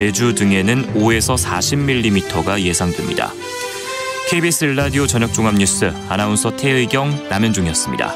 제주 등에는 5에서 40mm가 예상됩니다. KBS 라디오 저녁 종합뉴스 아나운서 태의경, 남현중이었습니다.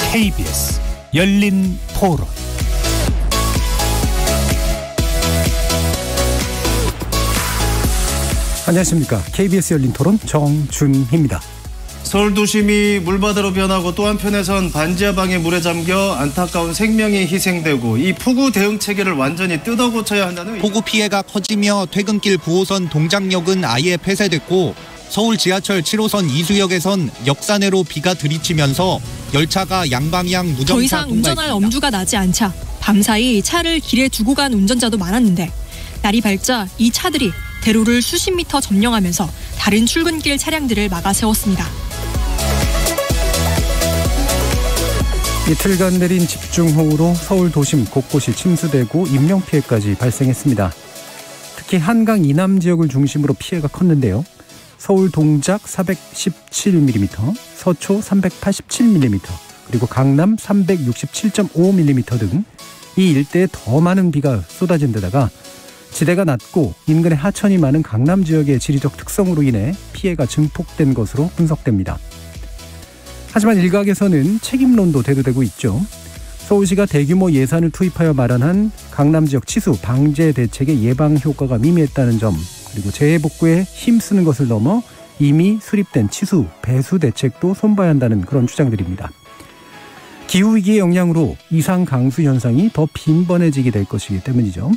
KBS 열린 토론. 안녕하십니까. KBS 열린 토론 정준희입니다. 서울 도심이 물바다로 변하고 또 한편에선 반지하방에 물에 잠겨 안타까운 생명이 희생되고 이 폭우 대응 체계를 완전히 뜯어고쳐야 한다는 폭우 피해가 커지며 퇴근길 9호선 동작역은 아예 폐쇄됐고 서울 지하철 7호선 이수역에선 역산해로 비가 들이치면서 열차가 양방향 무정차 더 이상 운전할 엄두가 나지 않자 밤사이 차를 길에 두고 간 운전자도 많았는데 날이 밝자 이 차들이 대로를 수십 미터 점령하면서 다른 출근길 차량들을 막아 세웠습니다. 이틀간 내린 집중호우로 서울 도심 곳곳이 침수되고 인명피해까지 발생했습니다. 특히 한강 이남 지역을 중심으로 피해가 컸는데요. 서울 동작 417mm, 서초 387mm, 그리고 강남 367.5mm 등 이 일대에 더 많은 비가 쏟아진 데다가 지대가 낮고 인근의 하천이 많은 강남 지역의 지리적 특성으로 인해 피해가 증폭된 것으로 분석됩니다. 하지만 일각에서는 책임론도 대두되고 있죠. 서울시가 대규모 예산을 투입하여 마련한 강남 지역 치수 방제 대책의 예방 효과가 미미했다는 점, 그리고 재해복구에 힘쓰는 것을 넘어 이미 수립된 치수, 배수 대책도 손봐야 한다는 그런 주장들입니다. 기후위기의 영향으로 이상 강수 현상이 더 빈번해지게 될 것이기 때문이죠.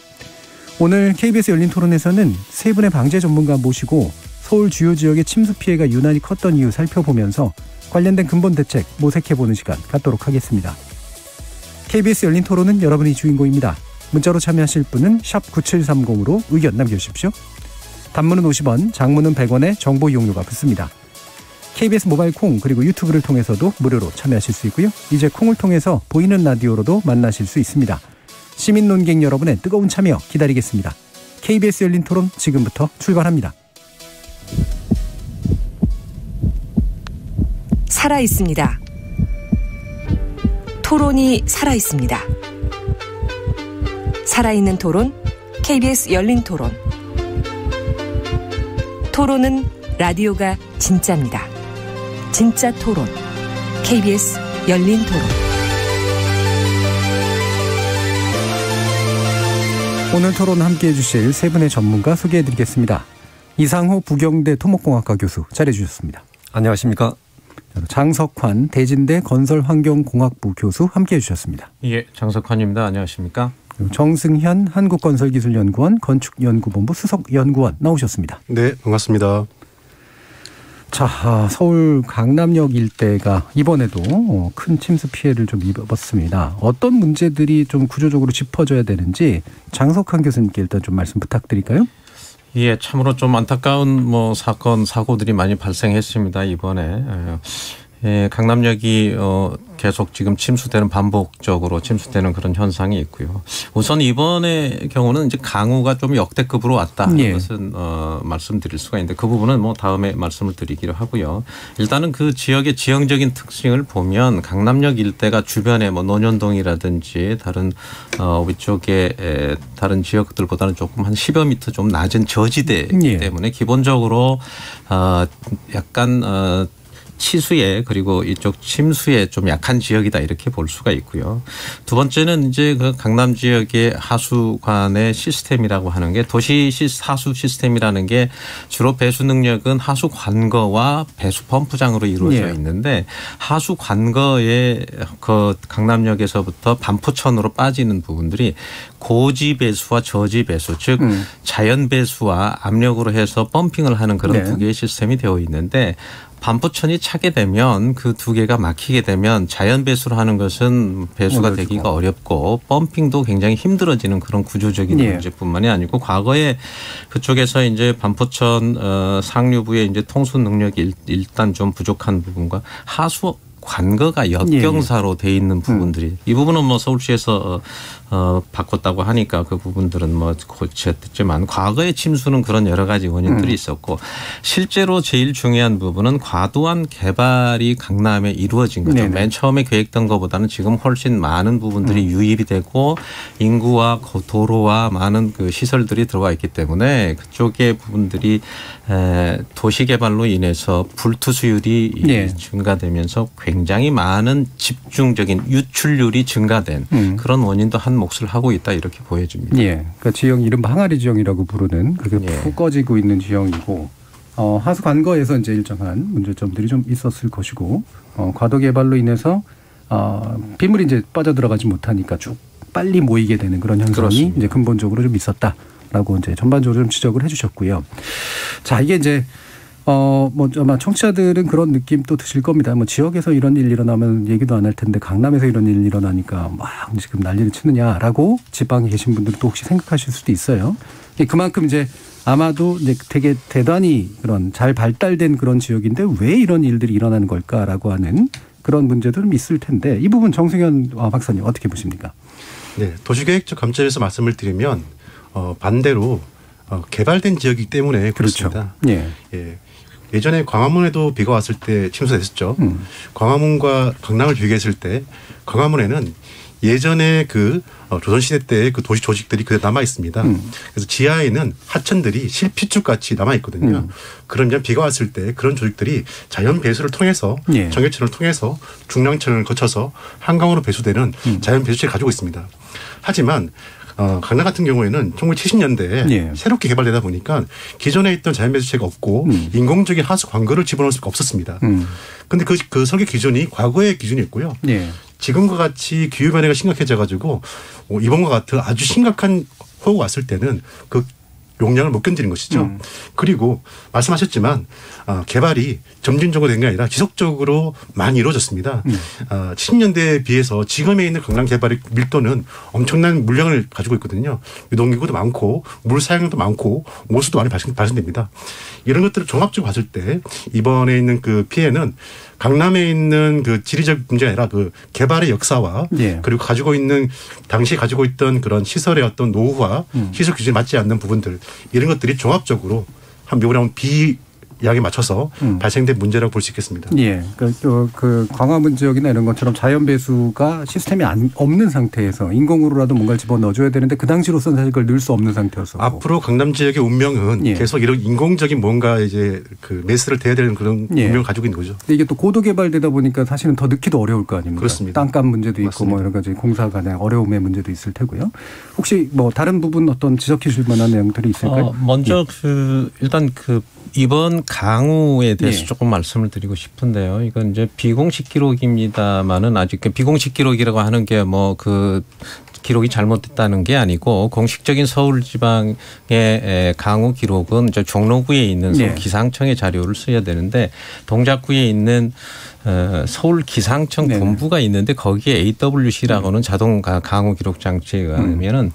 오늘 KBS 열린 토론에서는 세 분의 방제 전문가 모시고 서울 주요 지역의 침수 피해가 유난히 컸던 이유 살펴보면서 관련된 근본 대책 모색해보는 시간 갖도록 하겠습니다. KBS 열린 토론은 여러분이 주인공입니다. 문자로 참여하실 분은 샵 9730으로 의견 남겨주십시오. 단문은 50원, 장문은 100원의 정보 이용료가 붙습니다. KBS 모바일 콩 그리고 유튜브를 통해서도 무료로 참여하실 수 있고요. 이제 콩을 통해서 보이는 라디오로도 만나실 수 있습니다. 시민 논객 여러분의 뜨거운 참여 기다리겠습니다. KBS 열린 토론 지금부터 출발합니다. 살아있습니다. 토론이 살아있습니다. 살아있는 토론, KBS 열린 토론. 토론은 라디오가 진짜입니다. 진짜 토론, KBS 열린 토론. 오늘 토론 함께해 주실 세 분의 전문가 소개해드리겠습니다. 이상호 부경대 토목공학과 교수 자리해 주셨습니다. 안녕하십니까. 장석환 대진대 건설환경공학부 교수 함께해 주셨습니다. 예, 장석환입니다. 안녕하십니까. 정승현 한국건설기술연구원 건축연구본부 수석연구원 나오셨습니다. 네, 반갑습니다. 자, 서울 강남역 일대가 이번에도 큰 침수 피해를 좀 입었습니다. 어떤 문제들이 좀 구조적으로 짚어져야 되는지 장석환 교수님께 일단 좀 말씀 부탁드릴까요? 예, 참으로 좀 안타까운 사건, 사고들이 많이 발생했습니다. 이번에. 예, 강남역이 계속 지금 반복적으로 침수되는 그런 현상이 있고요. 우선 이번의 경우는 이제 강우가 좀 역대급으로 왔다 하는 예. 것은 말씀드릴 수가 있는데 그 부분은 다음에 말씀을 드리기로 하고요. 일단은 그 지역의 지형적인 특징을 보면 강남역 일대가 주변에 논현동이라든지 다른 위쪽에 다른 지역들보다는 조금 한 10여 미터 좀 낮은 저지대이기 예. 때문에 기본적으로 약간 치수에 그리고 이쪽 침수에 좀 약한 지역이다 이렇게 볼 수가 있고요. 두 번째는 이제 그 강남 지역의 하수관의 시스템이라고 하는 게 도시 하수 시스템이라는 게 주로 배수 능력은 하수 관거와 배수 펌프장으로 이루어져 있는데 하수 관거의 그 강남역에서부터 반포천으로 빠지는 부분들이 고지 배수와 저지 배수 즉 자연 배수와 압력으로 해서 펌핑을 하는 그런 두 개의 시스템이 되어 있는데 반포천이 차게 되면 그 두 개가 막히게 되면 자연 배수를 하는 것은 배수가 되기가 어렵고 펌핑도 굉장히 힘들어지는 그런 구조적인 문제뿐만이 아니고 과거에 그쪽에서 이제 반포천 상류부의 이제 통수 능력이 일단 좀 부족한 부분과 하수 관거가 역경사로 돼 있는 부분들이 이 부분은 뭐 서울시에서 바꿨다고 하니까 그 부분들은 뭐 고쳤지만 과거의 침수는 그런 여러 가지 원인들이 있었고 실제로 제일 중요한 부분은 과도한 개발이 강남에 이루어진 거죠. 맨 처음에 계획된 것보다는 지금 훨씬 많은 부분들이 유입이 되고 인구와 도로와 많은 그 시설들이 들어와 있기 때문에 그쪽의 부분들이 도시개발로 인해서 불투수율이 증가되면서 굉장히 많은 집중적인 유출률이 증가된 그런 원인도 한 몫을 하고 있다 이렇게 보여집니다. 그러니까 지형 이른바 항아리 지형이라고 부르는 그게 푹 꺼지고 있는 지형이고 하수 관거에서 이제 일정한 문제점들이 좀 있었을 것이고 과도 개발로 인해서 빗물이 이제 빠져들어가지 못하니까 쭉 빨리 모이게 되는 그런 현상이 이제 근본적으로 좀 있었다라고 이제 전반적으로 좀 지적을 해주셨고요. 자, 이게 이제 뭐 아마 청취자들은 그런 느낌 또 드실 겁니다. 뭐 지역에서 이런 일 일어나면 얘기도 안 할 텐데 강남에서 이런 일 일어나니까 막 지금 난리를 치느냐라고 지방에 계신 분들은 또 혹시 생각하실 수도 있어요. 그만큼 이제 아마도 이제 되게 대단히 그런 잘 발달된 그런 지역인데 왜 이런 일들이 일어나는 걸까라고 하는 그런 문제도 좀 있을 텐데 이 부분 정승현 박사님 어떻게 보십니까? 네, 도시계획적 관점에서 말씀을 드리면 반대로 개발된 지역이기 때문에 그렇습니다. 예전에 광화문에도 비가 왔을 때 침수됐었죠. 광화문과 강남을 비교했을 때 광화문에는 예전에 그 조선시대 때의 그 도시 조직들이 그대로 남아 있습니다. 그래서 지하에는 하천들이 실핏줄 같이 남아 있거든요. 그러면 비가 왔을 때 그런 조직들이 자연 배수를 통해서 정해천을 통해서 중랑천을 거쳐서 한강으로 배수되는 자연 배수체를 가지고 있습니다. 하지만 강남 같은 경우에는 1970년대에 새롭게 개발되다 보니까 기존에 있던 자연 배수체가 없고 인공적인 하수 관거를 집어넣을 수가 없었습니다. 그런데 그 설계 기준이 과거의 기준이었고요. 지금과 같이 기후 변화가 심각해져 가지고 이번과 같은 아주 심각한 호우가 왔을 때는 그 용량을 못 견디는 것이죠. 그리고 말씀하셨지만 개발이 점진적으로 된 게 아니라 지속적으로 많이 이루어졌습니다. 70년대에 비해서 지금에 있는 강남 개발의 밀도는 엄청난 물량을 가지고 있거든요. 유동인구도 많고 물 사용도 많고 오수도 많이 발생됩니다. 이런 것들을 종합적으로 봤을 때 이번에 있는 그 피해는 강남에 있는 그 지리적 문제가 아니라 그 개발의 역사와 그리고 가지고 있는 당시에 가지고 있던 그런 시설의 어떤 노후와 시설 기준에 맞지 않는 부분들 이런 것들이 종합적으로 한 묘랑 비약에 맞춰서 발생된 문제라고 볼 수 있겠습니다. 그 광화문 지역이나 이런 것처럼 자연 배수가 시스템이 없는 상태에서 인공으로라도 뭔가를 집어넣어줘야 되는데 그 당시로서는 사실 그걸 넣을 수 없는 상태여서 앞으로 강남 지역의 운명은 계속 이런 인공적인 뭔가 이제 그 메스를 대야 되는 그런 운명을 가지고 있는 거죠. 근데 이게 또 고도 개발되다 보니까 사실은 더 넣기도 어려울 거 아닙니까? 그렇습니다. 땅값 문제도 있고 맞습니다. 뭐 여러 가지 공사 간의 어려움의 문제도 있을 테고요. 혹시 뭐 다른 부분 어떤 지적해 주실 만한 내용들이 있을까요? 먼저 일단 이번 강우에 대해서 조금 말씀을 드리고 싶은데요. 이건 이제 비공식 기록입니다만은 아직 비공식 기록이라고 하는 게 뭐 그 기록이 잘못됐다는 게 아니고 공식적인 서울지방의 강우 기록은 이제 종로구에 있는 서울 기상청의 자료를 써야 되는데 동작구에 있는 서울 기상청 본부가 있는데 거기에 AWC라고는 자동 강우 기록 장치에 의하면은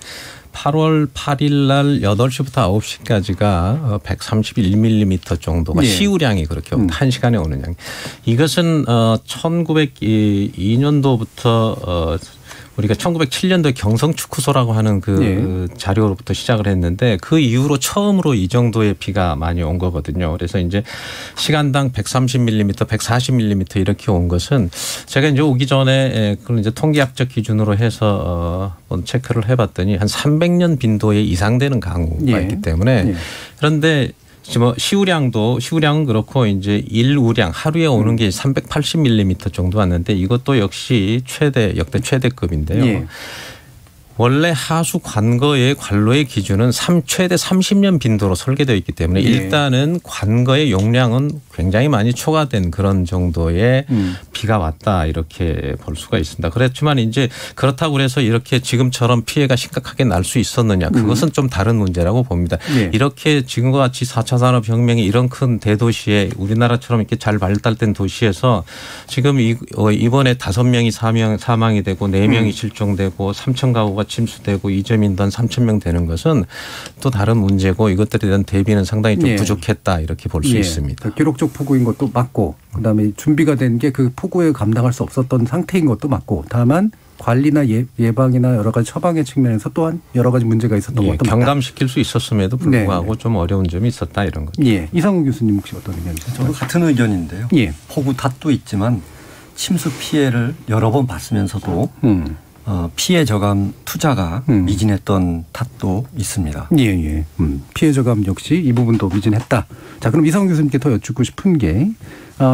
8월 8일 날 8시부터 9시까지가 131mm 정도가 시우량이 그렇게 1시간에 오는 양. 이것은 1902년도부터 우리가 1907년도에 경성축구소라고 하는 그 자료로부터 시작을 했는데 그 이후로 처음으로 이 정도의 비가 많이 온 거거든요. 그래서 이제 시간당 130mm, 140mm 이렇게 온 것은 제가 이제 오기 전에 그걸 이제 통계학적 기준으로 해서 체크를 해봤더니 한 300년 빈도에 이상 되는 강우가 있기 때문에 그런데 뭐 시우량은 그렇고 이제 일우량 하루에 오는 게 380mm 정도 왔는데 이것도 역시 역대 최대급인데요. 원래 하수 관거의 관로의 기준은 최대 30년 빈도로 설계되어 있기 때문에 일단은 관거의 용량은 굉장히 많이 초과된 그런 정도의 비가 왔다 이렇게 볼 수가 있습니다. 그렇지만 이제 그렇다고 해서 이렇게 지금처럼 피해가 심각하게 날 수 있었느냐 그것은 좀 다른 문제라고 봅니다. 네. 이렇게 지금과 같이 4차 산업혁명이 이런 큰 대도시에 우리나라처럼 이렇게 잘 발달된 도시에서 지금 이번에 5명이 사망이 되고 4명이 실종되고 3천 가구가 침수되고 이점 인단 3천 명 되는 것은 또 다른 문제고 이것들에 대한 대비는 상당히 좀 부족했다 이렇게 볼 수 있습니다. 기록적 폭우인 것도 맞고 그다음에 준비가 된 게 그 폭우에 감당할 수 없었던 상태인 것도 맞고 다만 관리나 예방이나 여러 가지 처방의 측면에서 또한 여러 가지 문제가 있었던 것도 맞다. 경감시킬 수 있었음에도 불구하고 좀 어려운 점이 있었다 이런 거죠. 예, 이상훈 교수님 혹시 어떤 의견이세요? 저도 같은 의견인데요. 폭우 탓도 있지만 침수 피해를 여러 번 봤으면서도 피해 저감 투자가 미진했던 탓도 있습니다. 예. 피해 저감 역시 이 부분도 미진했다. 자, 그럼 이상훈 교수님께 더 여쭙고 싶은 게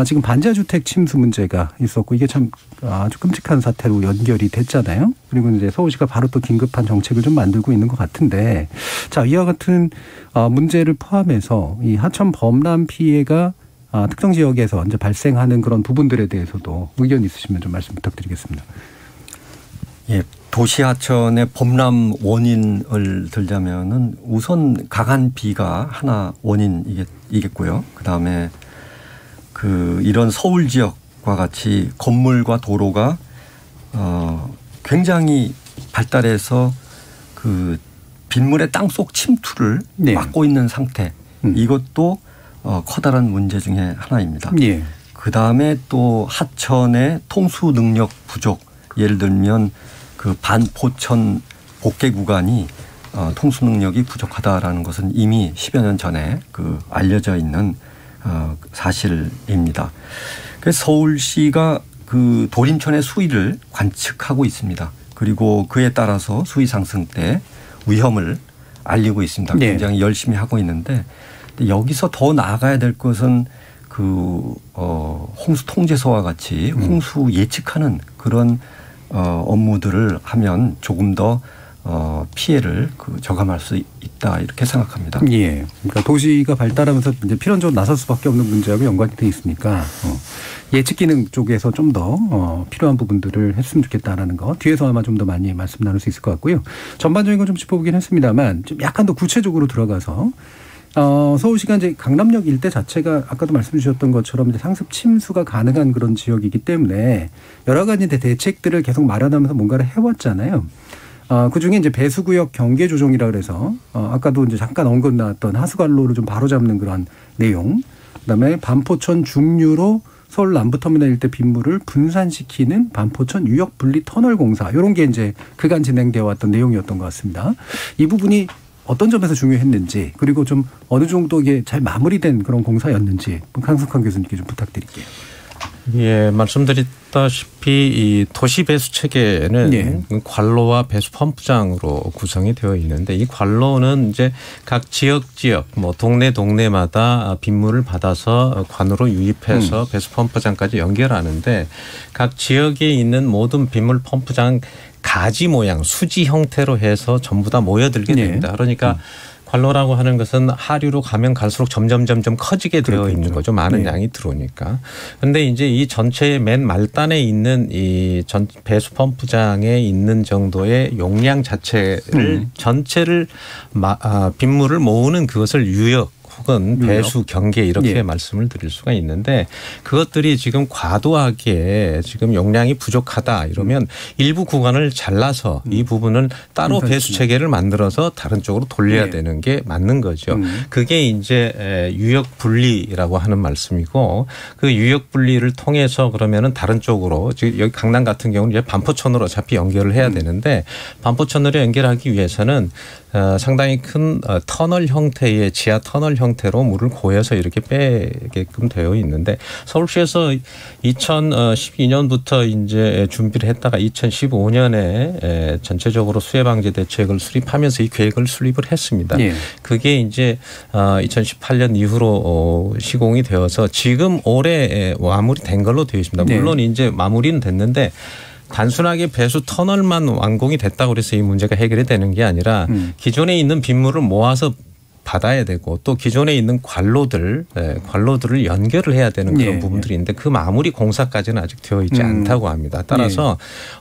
지금 반자주택 침수 문제가 있었고 이게 참 아주 끔찍한 사태로 연결이 됐잖아요. 그리고 이제 서울시가 바로 또 긴급한 정책을 좀 만들고 있는 것 같은데 자, 이와 같은 문제를 포함해서 이 하천 범람 피해가 특정 지역에서 이제 발생하는 그런 부분들에 대해서도 의견 있으시면 좀 말씀 부탁드리겠습니다. 예, 도시 하천의 범람 원인을 들자면은 우선 강한 비가 하나 원인이겠고요. 그다음에 이런 서울 지역과 같이 건물과 도로가 굉장히 발달해서 그 빗물의 땅속 침투를 막고 있는 상태. 이것도 커다란 문제 중에 하나입니다. 그다음에 또 하천의 통수 능력 부족. 예를 들면 그 반포천 복개 구간이 통수 능력이 부족하다라는 것은 이미 10여 년 전에 알려져 있는 사실입니다. 그래서 서울시가 그 도림천의 수위를 관측하고 있습니다. 그리고 그에 따라서 수위 상승 때 위험을 알리고 있습니다. 굉장히 열심히 하고 있는데 여기서 더 나아가야 될 것은 홍수 통제소와 같이 홍수 예측하는 그런 업무들을 하면 조금 더 피해를 저감할 수 있다 이렇게 생각합니다. 예, 그러니까 도시가 발달하면서 이제 필연적으로 나설 수밖에 없는 문제하고 연관이 돼 있으니까 예측 기능 쪽에서 좀 더 필요한 부분들을 했으면 좋겠다라는 거 뒤에서 아마 좀 더 많이 말씀 나눌 수 있을 것 같고요. 전반적인 건 좀 짚어보긴 했습니다만 좀 약간 더 구체적으로 들어가서 서울시가 이제 강남역 일대 자체가 아까도 말씀 주셨던 것처럼 이제 상습 침수가 가능한 그런 지역이기 때문에 여러 가지 대책들을 계속 마련하면서 뭔가를 해왔잖아요. 그중에 이제 배수구역 경계 조정이라 그래서 아까도 이제 잠깐 언급 나왔던 하수관로를 좀 바로잡는 그런 내용. 그다음에 반포천 중류로 서울 남부터미널 일대 빗물을 분산시키는 반포천 유역 분리 터널 공사 이런 게 이제 그간 진행되어 왔던 내용이었던 것 같습니다. 이 부분이 어떤 점에서 중요했는지 그리고 좀 어느 정도 이게 잘 마무리된 그런 공사였는지 강석환 교수님께 좀 부탁드릴게요. 예, 말씀드렸다시피 이 도시 배수 체계는 관로와 배수 펌프장으로 구성이 되어 있는데 이 관로는 이제 각 지역 뭐 동네마다 빗물을 받아서 관으로 유입해서 배수 펌프장까지 연결하는데 각 지역에 있는 모든 빗물 펌프장 가지 모양 수지 형태로 해서 전부 다 모여들게 됩니다. 그러니까 관로라고 하는 것은 하류로 가면 갈수록 점점 커지게 되어 있는 거죠. 많은 양이 들어오니까. 그런데 이제 이 전체의 맨 말단에 있는 이 배수 펌프장에 있는 정도의 용량 자체를 전체를 빗물을 모으는 그것을 유역 혹은 배수 경계 이렇게 말씀을 드릴 수가 있는데 그것들이 지금 과도하게 지금 용량이 부족하다 이러면 일부 구간을 잘라서 이 부분을 따로 배수 체계를 만들어서 다른 쪽으로 돌려야 되는 게 맞는 거죠. 그게 이제 유역 분리라고 하는 말씀이고 그 유역 분리를 통해서 그러면은 다른 쪽으로 지금 여기 강남 같은 경우는 이제 반포천으로 어차피 연결을 해야 되는데 반포천으로 연결하기 위해서는 상당히 큰 터널 형태의 지하 터널 형태로 물을 고여서 이렇게 빼게끔 되어 있는데 서울시에서 2012년부터 이제 준비를 했다가 2015년에 전체적으로 수해 방지 대책을 수립하면서 이 계획을 수립을 했습니다. 그게 이제 2018년 이후로 시공이 되어서 지금 올해 마무리된 걸로 되어 있습니다. 물론 이제 마무리는 됐는데 단순하게 배수 터널만 완공이 됐다고 해서 이 문제가 해결이 되는 게 아니라 기존에 있는 빗물을 모아서 받아야 되고 또 기존에 있는 관로들을 연결을 해야 되는 그런 부분들이 있는데 그 마무리 공사까지는 아직 되어 있지 않다고 합니다. 따라서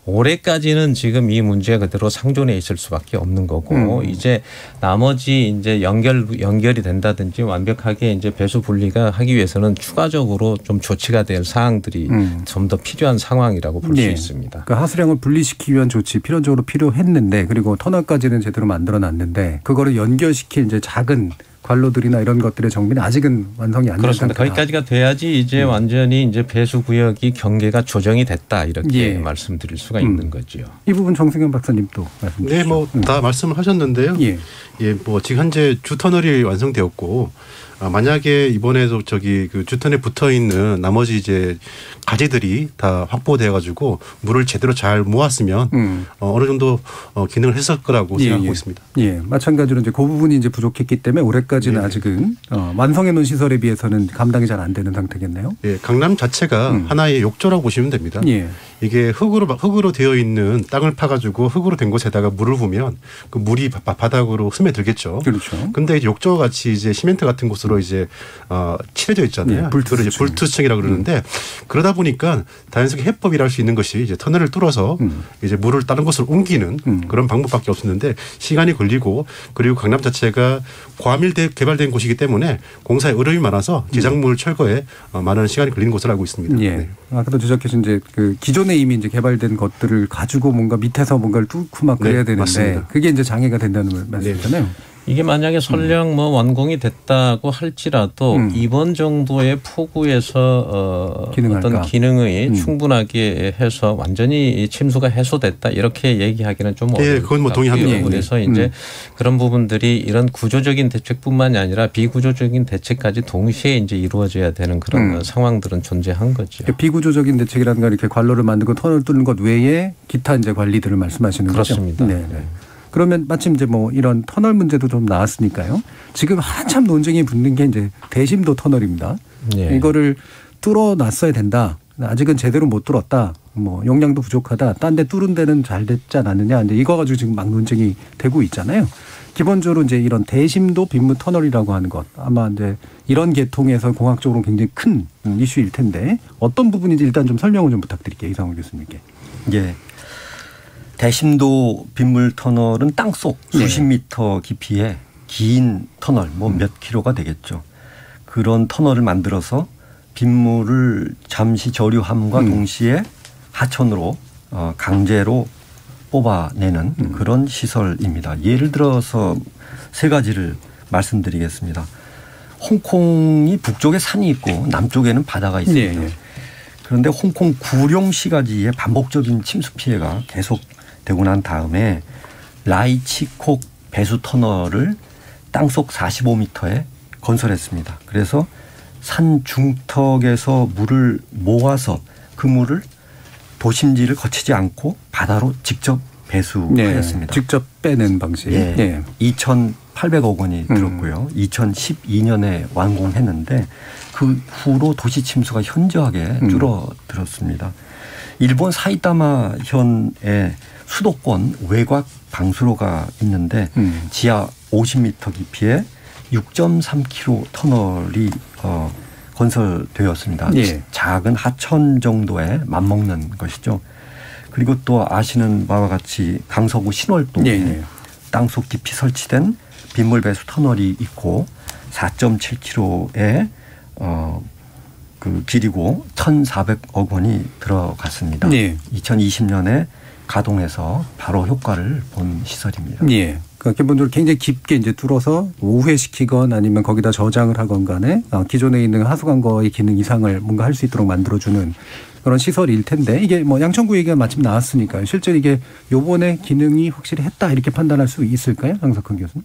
올해까지는 지금 이 문제가 그대로 상존해 있을 수밖에 없는 거고 이제 나머지 이제 연결이 된다든지 완벽하게 이제 배수 분리가 하기 위해서는 추가적으로 좀 조치가 될 사항들이 좀 더 필요한 상황이라고 볼 수 있습니다. 그러니까 하수량을 분리시키기 위한 조치 필연적으로 필요했는데 그리고 터널까지는 제대로 만들어놨는데 그거를 연결시킬 이제 작은 관로들이나 이런 것들의 정비는 아직은 완성이 안 된 그렇습니다. 상태다. 거기까지가 돼야지 이제 완전히 이제 배수 구역이 경계가 조정이 됐다 이렇게 말씀드릴 수가 있는 거죠. 이 부분 정승현 박사님도 말씀 주시죠. 네, 뭐 다 말씀을 하셨는데요. 뭐 지금 현재 주 터널이 완성되었고 만약에 이번에도 그 주터널에 붙어 있는 나머지 이제 가지들이 다 확보되어 가지고 물을 제대로 잘 모았으면 어느 정도 기능을 했을 거라고 생각하고 있습니다. 마찬가지로 이제 그 부분이 이제 부족했기 때문에 올해까지는 아직은 완성해 놓은 시설에 비해서는 감당이 잘 안 되는 상태겠네요. 강남 자체가 하나의 욕조라고 보시면 됩니다. 이게 흙으로 되어 있는 땅을 파가지고 흙으로 된 곳에다가 물을 부으면 그 물이 바닥으로 스며들겠죠. 그렇죠. 근데 욕조 같이 이제 시멘트 같은 곳으로 이제 칠해져 있잖아요. 불투층이라고 그러는데 그러다 보니까 자연스럽게 해법이라 할 수 있는 것이 이제 터널을 뚫어서 이제 물을 다른 곳으로 옮기는 그런 방법밖에 없었는데 시간이 걸리고 그리고 강남 자체가 과밀 개발된 곳이기 때문에 공사에 어려움이 많아서 지상물 철거에 많은 시간이 걸리는 것으로 알고 있습니다. 아까도 지적해서 이제 그 기존에 이미 이제 개발된 것들을 가지고 뭔가 밑에서 뭔가를 뚫고 막 그래야 되는데 맞습니다. 그게 이제 장애가 된다는 말씀이잖아요. 이게 만약에 설령 뭐 완공이 됐다고 할지라도 이번 정도의 폭우에서 어떤 기능이 충분하게 해서 완전히 침수가 해소됐다 이렇게 얘기하기는 좀 어려울 그건 뭐 동의합니다. 그래서 이제 그런 부분들이 이런 구조적인 대책뿐만이 아니라 비구조적인 대책까지 동시에 이제 이루어져야 되는 그런 상황들은 존재한 거죠. 그러니까 비구조적인 대책이라는 건 이렇게 관로를 만들고 터널 뚫는 것 외에 기타 이제 관리들을 말씀하시는 거죠. 그렇습니다. 네. 그러면 마침 이제 뭐 이런 터널 문제도 좀 나왔으니까요. 지금 한참 논쟁이 붙는 게 이제 대심도 터널입니다. 이거를 뚫어놨어야 된다. 아직은 제대로 못 뚫었다. 뭐 용량도 부족하다. 딴 데 뚫은 데는 잘 됐지 않았느냐. 이제 이거 가지고 지금 막 논쟁이 되고 있잖아요. 기본적으로 이제 이런 대심도 빗물 터널이라고 하는 것 아마 이제 이런 계통에서 공학적으로 굉장히 큰 이슈일 텐데 어떤 부분인지 일단 좀 설명을 좀 부탁드릴게요. 이상훈 교수님께. 대심도 빗물 터널은 땅속 수십 미터 깊이의 긴 터널 뭐 몇 킬로가 되겠죠. 그런 터널을 만들어서 빗물을 잠시 저류함과 동시에 하천으로 강제로 뽑아내는 그런 시설입니다. 예를 들어서 세 가지를 말씀드리겠습니다. 홍콩이 북쪽에 산이 있고 남쪽에는 바다가 있습니다. 그런데 홍콩 구룡시가지의 반복적인 침수 피해가 계속 되고 난 다음에 라이치콕 배수 터널을 땅속 45m에 건설했습니다. 그래서 산 중턱에서 물을 모아서 그 물을 도심지를 거치지 않고 바다로 직접 배수하였습니다. 직접 빼는 방식. 2,800억 원이 들었고요. 2012년에 완공했는데 그 후로 도시 침수가 현저하게 줄어들었습니다. 일본 사이타마 현에 수도권 외곽 방수로가 있는데 지하 50m 깊이에 6.3km 터널이 건설되었습니다. 작은 하천 정도에 맞먹는 것이죠. 그리고 또 아시는 바와 같이 강서구 신월동에 땅속 깊이 설치된 빗물 배수 터널이 있고 4.7km의 그 길이고 1,400억 원이 들어갔습니다. 2020년에 가동해서 바로 효과를 본 시설입니다. 그러니까 기본적으로 굉장히 깊게 이제 뚫어서 우회시키건 아니면 거기다 저장을 하건 간에 기존에 있는 하수관거의 기능 이상을 뭔가 할 수 있도록 만들어주는 그런 시설일 텐데 이게 뭐 양천구 얘기가 마침 나왔으니까 실제로 이게 요번에 기능이 확실히 했다 이렇게 판단할 수 있을까요? 장석헌 교수님?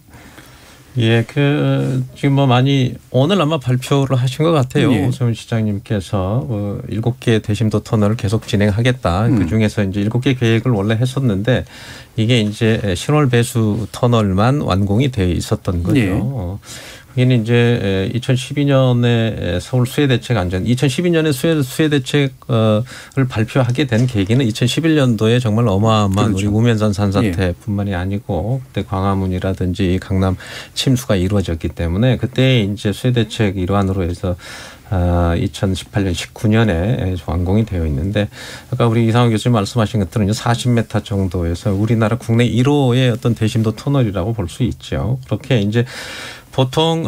지금 뭐 많이 오늘 아마 발표를 하신 것 같아요. 오세훈 시장님께서 7개 대심도 터널을 계속 진행하겠다. 그 중에서 이제 7개 계획을 원래 했었는데 이게 이제 신월 배수 터널만 완공이 되어 있었던 거죠. 거기는 이제 2012년에 서울 수해대책 안전, 2012년에 수해대책을 발표하게 된 계기는 2011년도에 정말 어마어마한 그렇죠. 우리 우면산 산사태뿐만이 아니고 그때 광화문이라든지 강남 침수가 이루어졌기 때문에 그때 이제 수해대책 일환으로 해서 2018년, 19년에 완공이 되어 있는데 아까 우리 이상호 교수님 말씀하신 것들은 40m 정도에서 우리나라 국내 1호의 어떤 대심도 터널이라고 볼 수 있죠. 그렇게 이제 보통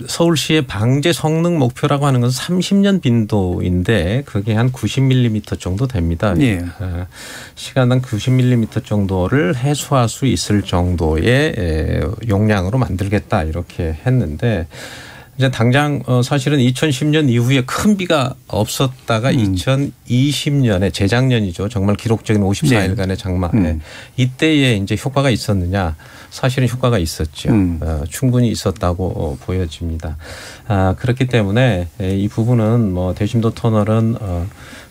서울시의 방제 성능 목표라고 하는 것은 30년 빈도인데 그게 한 90mm 정도 됩니다. 예. 시간당 90mm 정도를 해소할 수 있을 정도의 용량으로 만들겠다 이렇게 했는데 이제 당장 사실은 2010년 이후에 큰 비가 없었다가 2020년에 재작년이죠. 정말 기록적인 54일간의 장마에 이때에 이제 효과가 있었느냐. 사실은 효과가 있었죠. 충분히 있었다고 보여집니다. 그렇기 때문에 이 부분은 뭐 대심도 터널은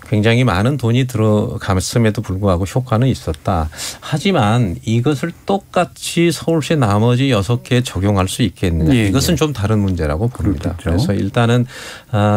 굉장히 많은 돈이 들어갔음에도 불구하고 효과는 있었다. 하지만 이것을 똑같이 서울시 나머지 6개에 적용할 수 있겠느냐. 예, 이것은 좀 다른 문제라고 봅니다. 그렇겠죠. 그래서 일단은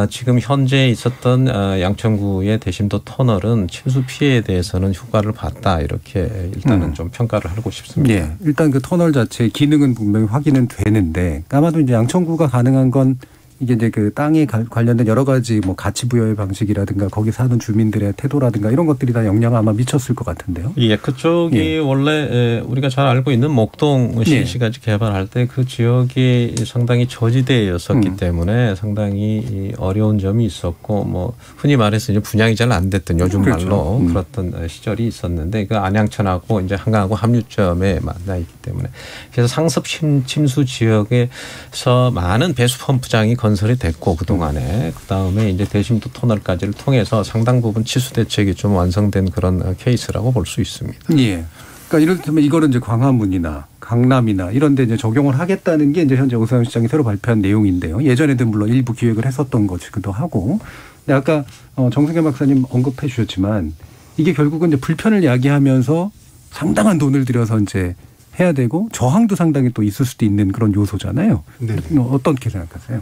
지금 현재 있었던 양천구의 대심도 터널은 침수 피해에 대해서는 효과를 봤다. 이렇게 일단은 좀 평가를 하고 싶습니다. 예, 일단 그 터널 자체의 기능은 분명히 확인은 되는데 아마도 이제 양천구가 가능한 건 이게 이제 그 땅에 관련된 여러 가지 뭐 가치 부여의 방식이라든가 거기 사는 주민들의 태도라든가 이런 것들이 다 영향을 아마 미쳤을 것 같은데요. 예, 그쪽이 원래 우리가 잘 알고 있는 목동 신시가지 개발할 때 그 지역이 상당히 저지대였었기 때문에 상당히 어려운 점이 있었고 뭐 흔히 말해서 이제 분양이 잘 안 됐던 요즘 말로 그렇던 시절이 있었는데 그 안양천하고 이제 한강하고 합류점에 만나 있기 때문에 그래서 상습 침수 지역에서 많은 배수 펌프장이 건설이 됐고 그동안에 그다음에 이제 대심도 터널까지를 통해서 상당 부분 치수 대책이 좀 완성된 그런 케이스라고 볼 수 있습니다. 예. 그러니까 이를테면 이거는 이제 광화문이나 강남이나 이런 데 이제 적용을 하겠다는 게 이제 현재 오세훈 시장이 새로 발표한 내용인데요. 예전에도 물론 일부 기획을 했었던 것이기도 하고. 근데 아까 정승현 박사님 언급해 주셨지만 이게 결국은 이제 불편을 야기하면서 상당한 돈을 들여서 이제 해야 되고 저항도 상당히 또 있을 수도 있는 그런 요소잖아요. 네. 어떻게 생각하세요?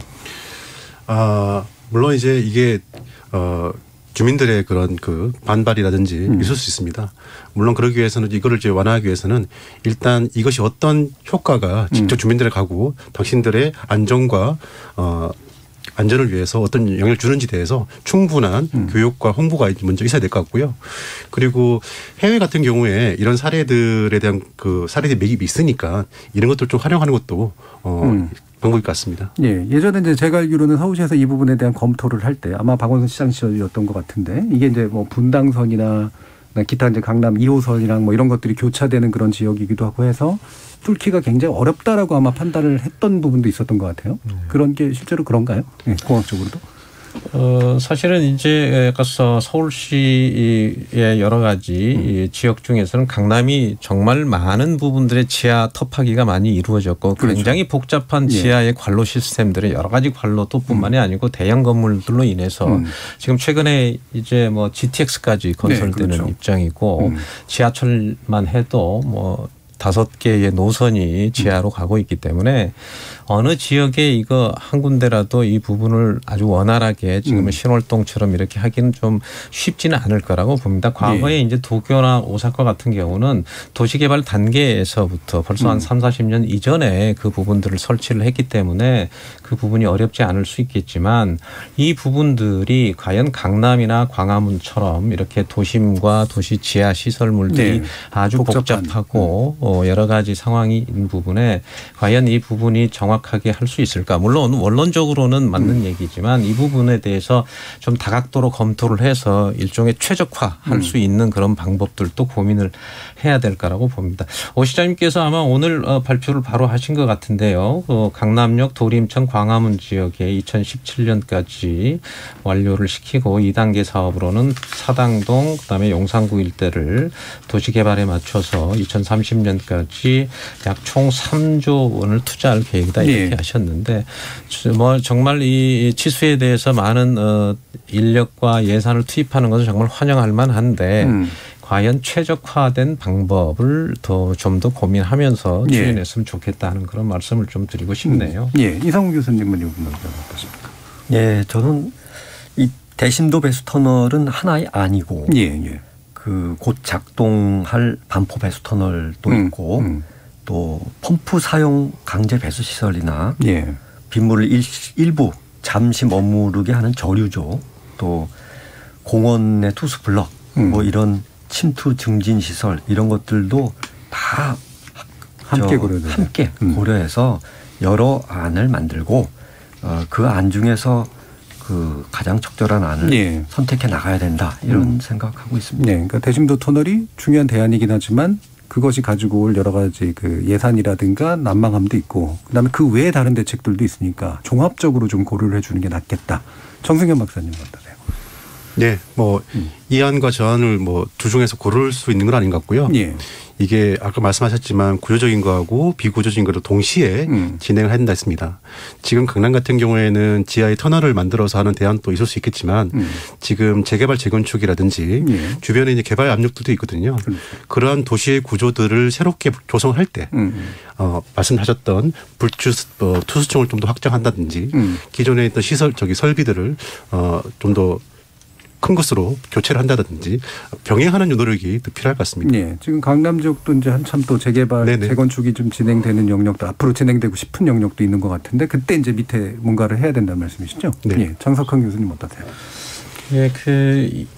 물론 이제 이게 주민들의 그런 그 반발이라든지 있을 수 있습니다. 물론 그러기 위해서는 이거를 이제 완화하기 위해서는 일단 이것이 어떤 효과가 직접 주민들에 가고 당신들의 안전과 안전을 위해서 어떤 영향을 주는지 대해서 충분한 교육과 홍보가 먼저 있어야 될 것 같고요. 그리고 해외 같은 경우에 이런 사례들에 대한 그 사례들 매입이 있으니까 이런 것들 좀 활용하는 것도 방법일 것 같습니다. 예, 예전에 이제 제가 알기로는 서울시에서 이 부분에 대한 검토를 할 때 아마 박원순 시장 시절이었던 것 같은데 이게 이제 뭐 분당선이나 기타 이제 강남 2호선이랑 뭐 이런 것들이 교차되는 그런 지역이기도 하고 해서 뚫기가 굉장히 어렵다라고 아마 판단을 했던 부분도 있었던 것 같아요. 그런 게 실제로 그런가요? 네, 공학적으로도? 사실은 이제 서울시의 여러 가지 지역 중에서는 강남이 정말 많은 부분들의 지하 터파기가 많이 이루어졌고 그렇죠. 굉장히 복잡한 지하의 관로 시스템들의 여러 가지 관로도뿐만이 아니고 대형 건물들로 인해서 지금 최근에 이제 뭐 GTX까지 건설되는 그렇죠. 입장이고 지하철만 해도 뭐 5개의 노선이 지하로 가고 있기 때문에 어느 지역에 이거 한 군데라도 이 부분을 아주 원활하게 지금은 신월동처럼 이렇게 하기는 좀 쉽지는 않을 거라고 봅니다. 과거에 이제 도쿄나 오사카 같은 경우는 도시개발 단계에서부터 벌써 한 3, 40년 이전에 그 부분들을 설치를 했기 때문에 그 부분이 어렵지 않을 수 있겠지만 이 부분들이 과연 강남이나 광화문처럼 이렇게 도심과 도시 지하 시설물들이 아주 복잡하고 여러 가지 상황이 있는 부분에 과연 이 부분이 정확하게 할 수 있을까. 물론 원론적으로는 맞는 얘기지만 이 부분에 대해서 좀 다각도로 검토를 해서 일종의 최적화할 수 있는 그런 방법들도 고민을 해야 될까라고 봅니다. 오 시장님께서 아마 오늘 발표를 바로 하신 것 같은데요. 강남역, 도림천, 광화문 지역에 2017년까지 완료를 시키고 2단계 사업으로는 사당동 그다음에 용산구 일대를 도시개발에 맞춰서 2030년까지 약 총 3조 원을 투자할 계획이다 이렇게 하셨는데 뭐 정말 이 치수에 대해서 많은 인력과 예산을 투입하는 것은 정말 환영할 만한데 과연 최적화된 방법을 좀 더 고민하면서 추진했으면 좋겠다는 그런 말씀을 좀 드리고 싶네요. 예, 이상우 교수님은 이 부분 어떠십니까? 예, 저는 이 대심도 배수 터널은 하나의 아니고 그 곧 작동할 반포 배수 터널도 있고 또 펌프 사용 강제 배수 시설이나 빗물을 일부 잠시 머무르게 하는 저류조 또 공원의 투수 블럭 뭐 이런 침투 증진 시설 이런 것들도 다 함께 고려해서 여러 안을 만들고 그 안 중에서 그 가장 적절한 안을 선택해 나가야 된다 이런 생각하고 있습니다. 그러니까 대심도 터널이 중요한 대안이긴 하지만 그것이 가지고 올 여러 가지 그 예산이라든가 난망함도 있고 그다음에 그 외에 다른 대책들도 있으니까 종합적으로 좀 고려를 해주는 게 낫겠다. 정승현 박사님 어떠세요? 네, 뭐 이 안과 저 안을 뭐 두 중에서 고를 수 있는 건 아닌 것 같고요. 이게 아까 말씀하셨지만 구조적인 거하고 비구조적인 거를 동시에 진행을 한다 했습니다. 지금 강남 같은 경우에는 지하에 터널을 만들어서 하는 대안도 있을 수 있겠지만 지금 재개발 재건축이라든지 주변에 이제 개발 압력들도 있거든요. 그러한 도시의 구조들을 새롭게 조성할 때 말씀하셨던 투수층을 좀 더 확장한다든지 기존에 있던 설비들을 좀 더 큰 것으로 교체를 한다든지 병행하는 노력이 또 필요할 것 같습니다. 네, 지금 강남 지역도 이제 한참 또 재개발, 재건축이 좀 진행되는 영역도 앞으로 진행되고 싶은 영역도 있는 것 같은데 그때 이제 밑에 뭔가를 해야 된다는 말씀이시죠? 네. 장석환 교수님 어떠세요? 예,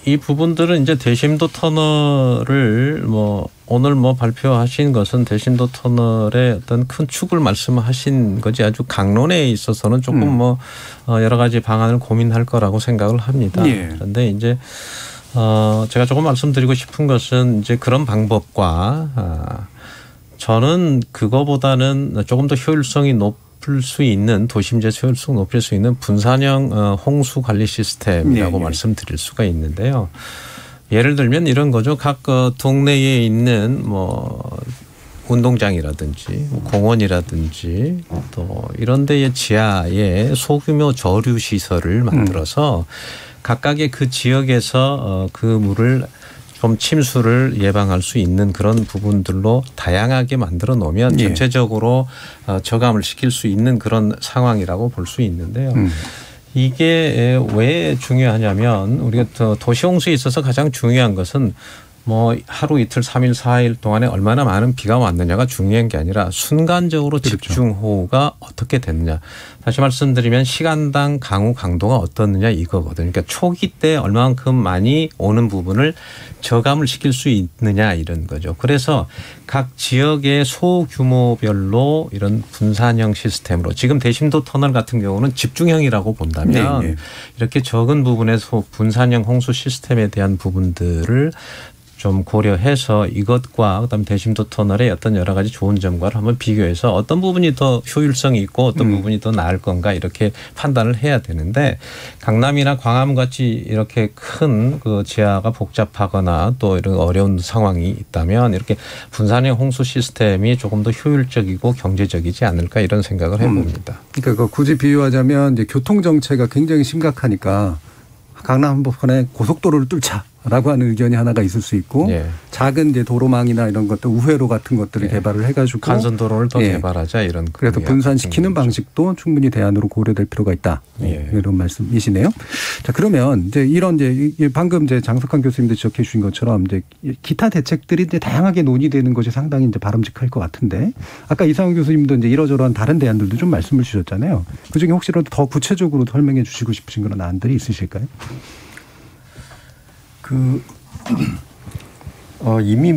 이 부분들은 이제 대심도 터널을 오늘 발표하신 것은 대심도 터널의 어떤 큰 축을 말씀하신 거지 아주 강론에 있어서는 조금 여러 가지 방안을 고민할 거라고 생각을 합니다. 그런데 이제 제가 조금 말씀드리고 싶은 것은 이제 그런 방법과 저는 그거보다는 조금 더 효율성이 높을 수 있는 도심지의 효율성 높일 수 있는 분산형 홍수 관리 시스템이라고 말씀드릴 수가 있는데요. 예를 들면 이런 거죠. 각 동네에 있는 운동장이라든지 공원이라든지 또 이런 데의 지하에 소규모 저류 시설을 만들어서 각각의 그 지역에서 그 물을 좀 침수를 예방할 수 있는 그런 부분들로 다양하게 만들어 놓으면 전체적으로 저감을 시킬 수 있는 그런 상황이라고 볼 수 있는데요. 이게 왜 중요하냐면 우리가 도시홍수에 있어서 가장 중요한 것은 하루 이틀 3일 4일 동안에 얼마나 많은 비가 왔느냐가 중요한 게 아니라 순간적으로 집중호우가 어떻게 됐느냐. 다시 말씀드리면 시간당 강우 강도가 어떻느냐 이거거든요. 그러니까 초기 때 얼마만큼 많이 오는 부분을 저감을 시킬 수 있느냐 이런 거죠. 그래서 각 지역의 소규모별로 이런 분산형 시스템으로 지금 대심도 터널 같은 경우는 집중형이라고 본다면 이렇게 적은 부분에서 분산형 홍수 시스템에 대한 부분들을 좀 고려해서 이것과 그다음에 대심도 터널의 어떤 여러 가지 좋은 점과를 한번 비교해서 어떤 부분이 더 효율성이 있고 어떤 부분이 더 나을 건가 이렇게 판단을 해야 되는데 강남이나 광화문 같이 이렇게 큰 그 지하가 복잡하거나 또 이런 어려운 상황이 있다면 이렇게 분산형 홍수 시스템이 조금 더 효율적이고 경제적이지 않을까 이런 생각을 해봅니다. 그러니까 굳이 비유하자면 이제 교통 정체가 굉장히 심각하니까 강남 한복판에 고속도로를 뚫자라고 하는 의견이 하나가 있을 수 있고 작은 이제 도로망이나 이런 것들 우회로 같은 것들을 개발을 해가지고 간선도로를 더 개발하자 이런. 그래서 분산시키는 방식도 충분히 대안으로 고려될 필요가 있다. 이런 말씀이시네요. 자 그러면 이제 이런 이제 방금 이제 장석환 교수님도 지적해 주신 것처럼 이제 기타 대책들이 이제 다양하게 논의되는 것이 상당히 이제 바람직할 것 같은데 아까 이상훈 교수님도 이제 이러저러한 다른 대안들도 좀 말씀을 주셨잖아요. 그 중에 혹시라도 더 구체적으로 설명해 주시고 싶으신 그런 안들이 있으실까요? 이미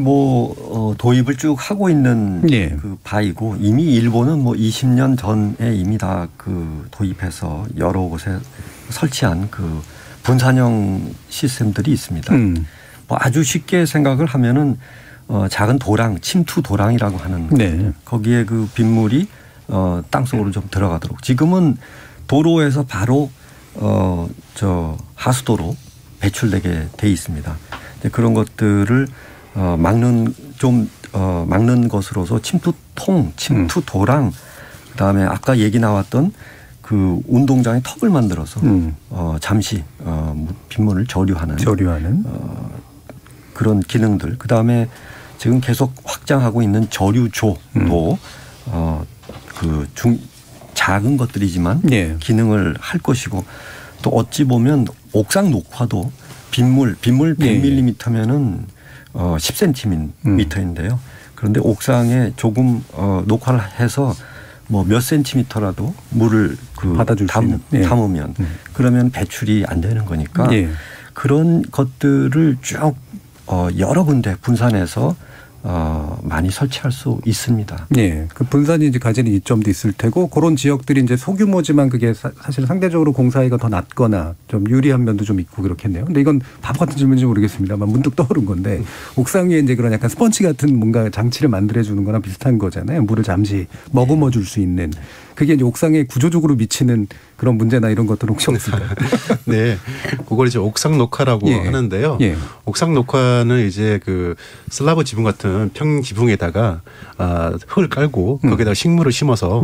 도입을 쭉 하고 있는 그 바이고 이미 일본은 20년 전에 이미 다 그 도입해서 여러 곳에 설치한 그 분산형 시스템들이 있습니다. 아주 쉽게 생각을 하면은 작은 도랑, 침투 도랑이라고 하는 거기에 그 빗물이 땅속으로 좀 들어가도록 지금은 도로에서 바로 하수도로 배출되게 돼 있습니다. 그런 것들을 막는 것으로서 침투통, 침투도랑 그다음에 아까 얘기 나왔던 그 운동장에 턱을 만들어서 잠시 빗물을 저류하는 그런 기능들, 그다음에 지금 계속 확장하고 있는 저류조도 작은 것들이지만 기능을 할 것이고, 또 어찌 보면 옥상 녹화도 빗물 100mm면은 10cm인데요. 그런데 옥상에 조금 녹화를 해서 뭐 몇 센티미터라도 물을 받아줄 수 있는 담으면 그러면 배출이 안 되는 거니까 그런 것들을 쭉 여러 군데 분산해서 많이 설치할 수 있습니다. 네, 그 분산이 이제 가지는 이점도 있을 테고, 그런 지역들이 이제 소규모지만 그게 사실 상대적으로 공사비가 더 낮거나 좀 유리한 면도 좀 있고 그렇겠네요. 근데 이건 바보 같은 질문인지 모르겠습니다만 문득 떠오른 건데, 옥상 위에 이제 그런 약간 스펀지 같은 뭔가 장치를 만들어주는 거랑 비슷한 거잖아요. 물을 잠시 머금어 줄 수 있는. 그게 이제 옥상에 구조적으로 미치는 그런 문제나 이런 것들은 혹시 없을까요? 네, 그걸 이제 옥상 녹화라고 하는데요. 옥상 녹화는 이제 그 슬라브 지붕 같은 평 지붕에다가 흙을 깔고 거기에다가 식물을 심어서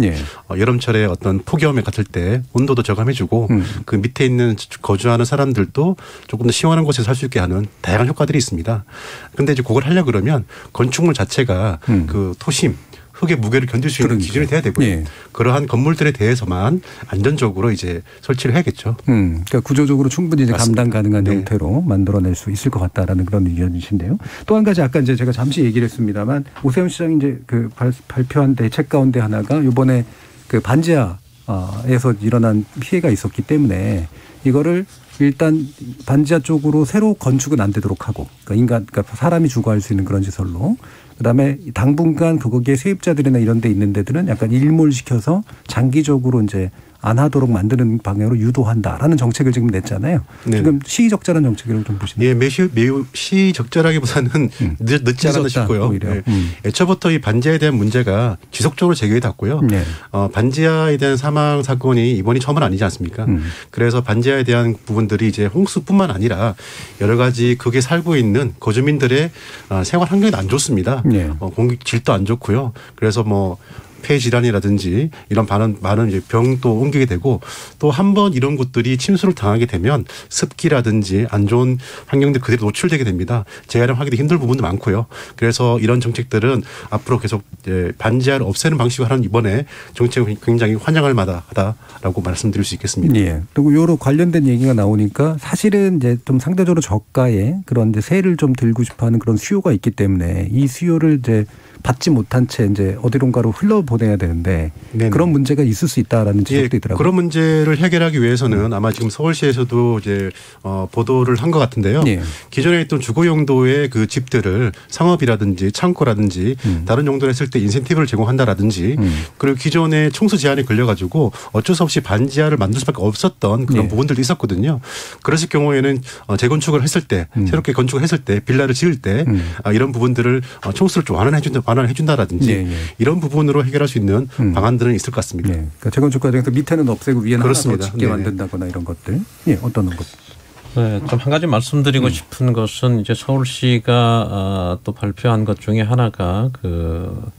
여름철에 어떤 폭염에 같을 때 온도도 저감해주고 그 밑에 있는 거주하는 사람들도 조금 더 시원한 곳에 살 수 있게 하는 다양한 효과들이 있습니다. 그런데 이제 그걸 하려 그러면 건축물 자체가 그 토심, 흙의 무게를 견딜 수 있는 기준이 돼야 되고요. 그러한 건물들에 대해서만 안전적으로 이제 설치를 해야겠죠. 그러니까 구조적으로 충분히 이제 감당 가능한 형태로 만들어낼 수 있을 것 같다라는 그런 의견이신데요. 또 한 가지 아까 이제 제가 잠시 얘기를 했습니다만, 오세훈 시장이 이제 그 발표한 대책 가운데 하나가 이번에 그 반지하에서 일어난 피해가 있었기 때문에 이거를 일단 반지하 쪽으로 새로 건축은 안 되도록 하고, 그러니까 사람이 주거할 수 있는 그런 시설로, 그다음에 당분간 거기에 세입자들이나 이런 데 있는 데들은 약간 일몰시켜서 장기적으로 이제 안 하도록 만드는 방향으로 유도한다라는 정책을 지금 냈잖아요. 지금 시의적절한 정책이라고 좀 보시나요? 매우 시의적절하기보다는 늦지 않았나 싶고요. 애초부터 이 반지하에 대한 문제가 지속적으로 제기해 왔고요. 반지하에 대한 사망 사건이 이번이 처음은 아니지 않습니까? 그래서 반지하에 대한 부분들이 이제 홍수뿐만 아니라 여러 가지 거기에 살고 있는 거주민들의 생활 환경이 안 좋습니다. 공기 질도 안 좋고요. 그래서 뭐 폐질환이라든지 이런 많은 이제 병도 옮기게 되고, 또 한 번 이런 곳들이 침수를 당하게 되면 습기라든지 안 좋은 환경들 그대로 노출되게 됩니다. 재활용하기도 힘든 부분도 많고요. 그래서 이런 정책들은 앞으로 계속 반지하를 없애는 방식으로 하는 이번에 정책은 굉장히 환영할 만하다라고 말씀드릴 수 있겠습니다. 예. 그리고 요로 관련된 얘기가 나오니까 사실은 이제 좀 상대적으로 저가에 그런 이제 세를 좀 들고 싶어하는 그런 수요가 있기 때문에 이 수요를 이제 받지 못한 채 이제 어디론가로 흘러보내야 되는데 그런 문제가 있을 수 있다라는 지적도 있더라고요. 그런 문제를 해결하기 위해서는 아마 지금 서울시에서도 이제 보도를 한 것 같은데요. 기존에 있던 주거 용도의 그 집들을 상업이라든지 창고라든지 다른 용도로 했을 때 인센티브를 제공한다라든지, 그리고 기존에 총수 제한에 걸려가지고 어쩔 수 없이 반지하를 만들 수밖에 없었던 그런 부분들도 있었거든요. 그랬을 경우에는 재건축을 했을 때, 새롭게 건축을 했을 때, 빌라를 지을 때 이런 부분들을 총수를 좀 완화해준다라든지 이런 부분으로 해결할 수 있는 방안들은 있을 것 같습니다. 그러니까 재건축 과정에서 밑에는 없애고 위에는 하나 더 짓게 만든다거나 이런 것들. 어떤 것? 네, 좀 한 가지 말씀드리고 싶은 것은 이제 서울시가 또 발표한 것 중에 하나가 그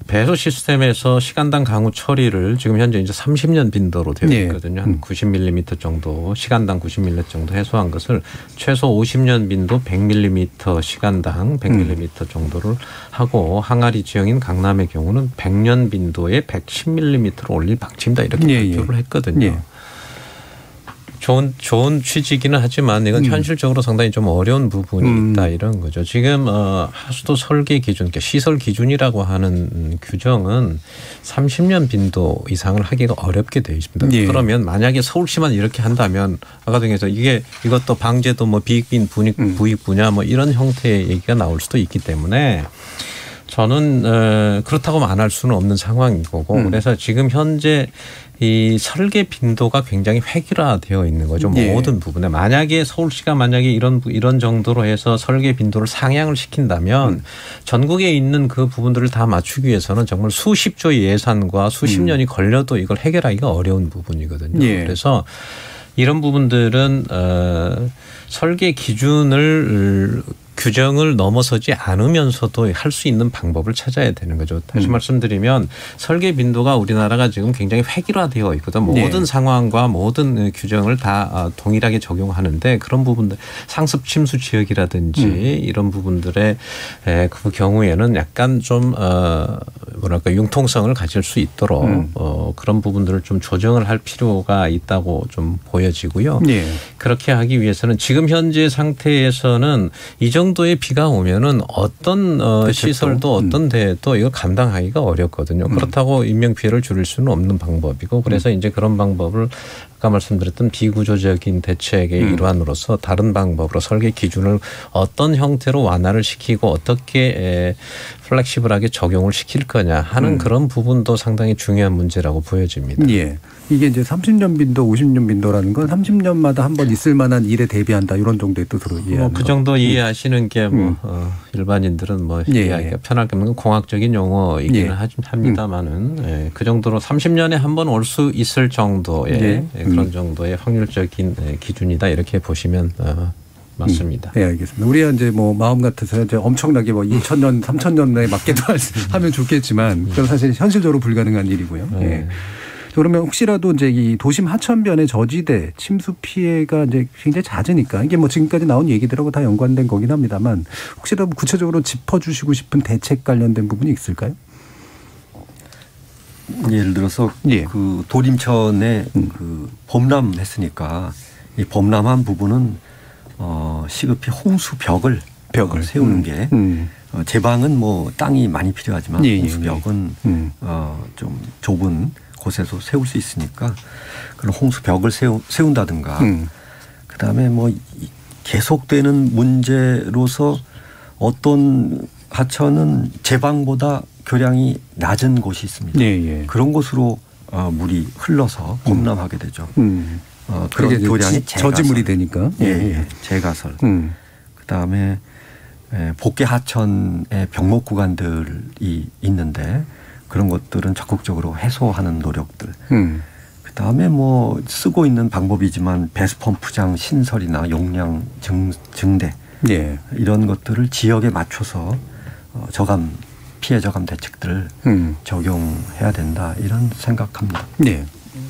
배수 시스템에서 시간당 강우 처리를 지금 현재 이제 30년 빈도로 되어 있거든요. 한 90mm 정도, 시간당 90mm 정도 해소한 것을 최소 50년 빈도 100mm 시간당 100mm 정도를 하고, 항아리 지형인 강남의 경우는 100년 빈도에 110mm로 올릴 방침이다, 이렇게 발표를 했거든요. 좋은 취지기는 하지만 이건 현실적으로 상당히 좀 어려운 부분이 있다, 이런 거죠. 지금 하수도 설계 기준, 그러니까 시설 기준이라고 하는 규정은 30년 빈도 이상을 하기가 어렵게 되어 있습니다. 그러면 만약에 서울시만 이렇게 한다면 아까 중에서 이것도 방제도 뭐 비익빈 부익 분야 뭐 이런 형태의 얘기가 나올 수도 있기 때문에 저는 그렇다고 안 할 수는 없는 상황인 거고, 그래서 지금 현재 이 설계 빈도가 굉장히 획일화되어 있는 거죠. 모든 부분에. 만약에 서울시가 이런 정도로 해서 설계 빈도를 상향을 시킨다면 전국에 있는 그 부분들을 다 맞추기 위해서는 정말 수십 조의 예산과 수십 년이 걸려도 이걸 해결하기가 어려운 부분이거든요. 그래서 이런 부분들은 설계 기준을 규정을 넘어서지 않으면서도 할 수 있는 방법을 찾아야 되는 거죠. 다시 말씀드리면 설계 빈도가 우리나라가 지금 굉장히 획일화되어 있거든. 모든 상황과 모든 규정을 다 동일하게 적용하는데 그런 부분들 상습 침수 지역이라든지 이런 부분들의 그 경우에는 약간 좀 뭐랄까 융통성을 가질 수 있도록 그런 부분들을 좀 조정을 할 필요가 있다고 좀 보여지고요. 그렇게 하기 위해서는 지금 현재 상태에서는 이 정도의 비가 오면은 어떤 시설도 어떤 데도 이거 감당하기가 어렵거든요. 그렇다고 인명 피해를 줄일 수는 없는 방법이고 그래서 이제 그런 방법을 아까 말씀드렸던 비구조적인 대책의 일환으로서 다른 방법으로 설계 기준을 어떤 형태로 완화를 시키고 어떻게 플렉시블하게 적용을 시킬 거냐 하는 그런 부분도 상당히 중요한 문제라고 보여집니다. 예. 이게 이제 30년 빈도, 50년 빈도라는 건 30년마다 한 번 있을 만한 일에 대비한다 이런 정도의 뜻으로 이해하는 그 정도 이해하시는 게 일반인들은 뭐 이해하기가 편할 게 공학적인 용어이기는 합니다만은 그 정도로 30년에 한 번 올 수 있을 정도의 그런 정도의 확률적인 기준이다 이렇게 보시면 맞습니다. 네, 알겠습니다. 우리가 이제 뭐 마음 같아서 이제 엄청나게 뭐 2000년, 3000년에 맞게도 하면 좋겠지만 그건 사실 현실적으로 불가능한 일이고요. 네. 그러면 혹시라도 이제 이 도심 하천변의 저지대 침수 피해가 이제 굉장히 잦으니까 이게 뭐 지금까지 나온 얘기들하고 다 연관된 거긴 합니다만 혹시라도 구체적으로 짚어주시고 싶은 대책 관련된 부분이 있을까요? 예를 들어서 그 도림천에 그 범람했으니까 이 범람한 부분은 시급히 홍수벽을 세우는 게 제방은 뭐 땅이 많이 필요하지만 홍수벽은 좀 좁은 곳에서 세울 수 있으니까 그런 홍수벽을 세운다든가 그다음에 뭐 계속되는 문제로서 어떤 하천은 제방보다 교량이 낮은 곳이 있습니다. 그런 곳으로 물이 흘러서 범람하게 되죠. 그런 교량이 저지물이 되니까. 제가설. 그다음에 복개 하천의 병목 구간들이 있는데 그런 것들은 적극적으로 해소하는 노력들. 그다음에 뭐 쓰고 있는 방법이지만 배수 펌프장 신설이나 용량 증대 이런 것들을 지역에 맞춰서 피해 저감 대책들을 적용해야 된다 이런 생각합니다. 네,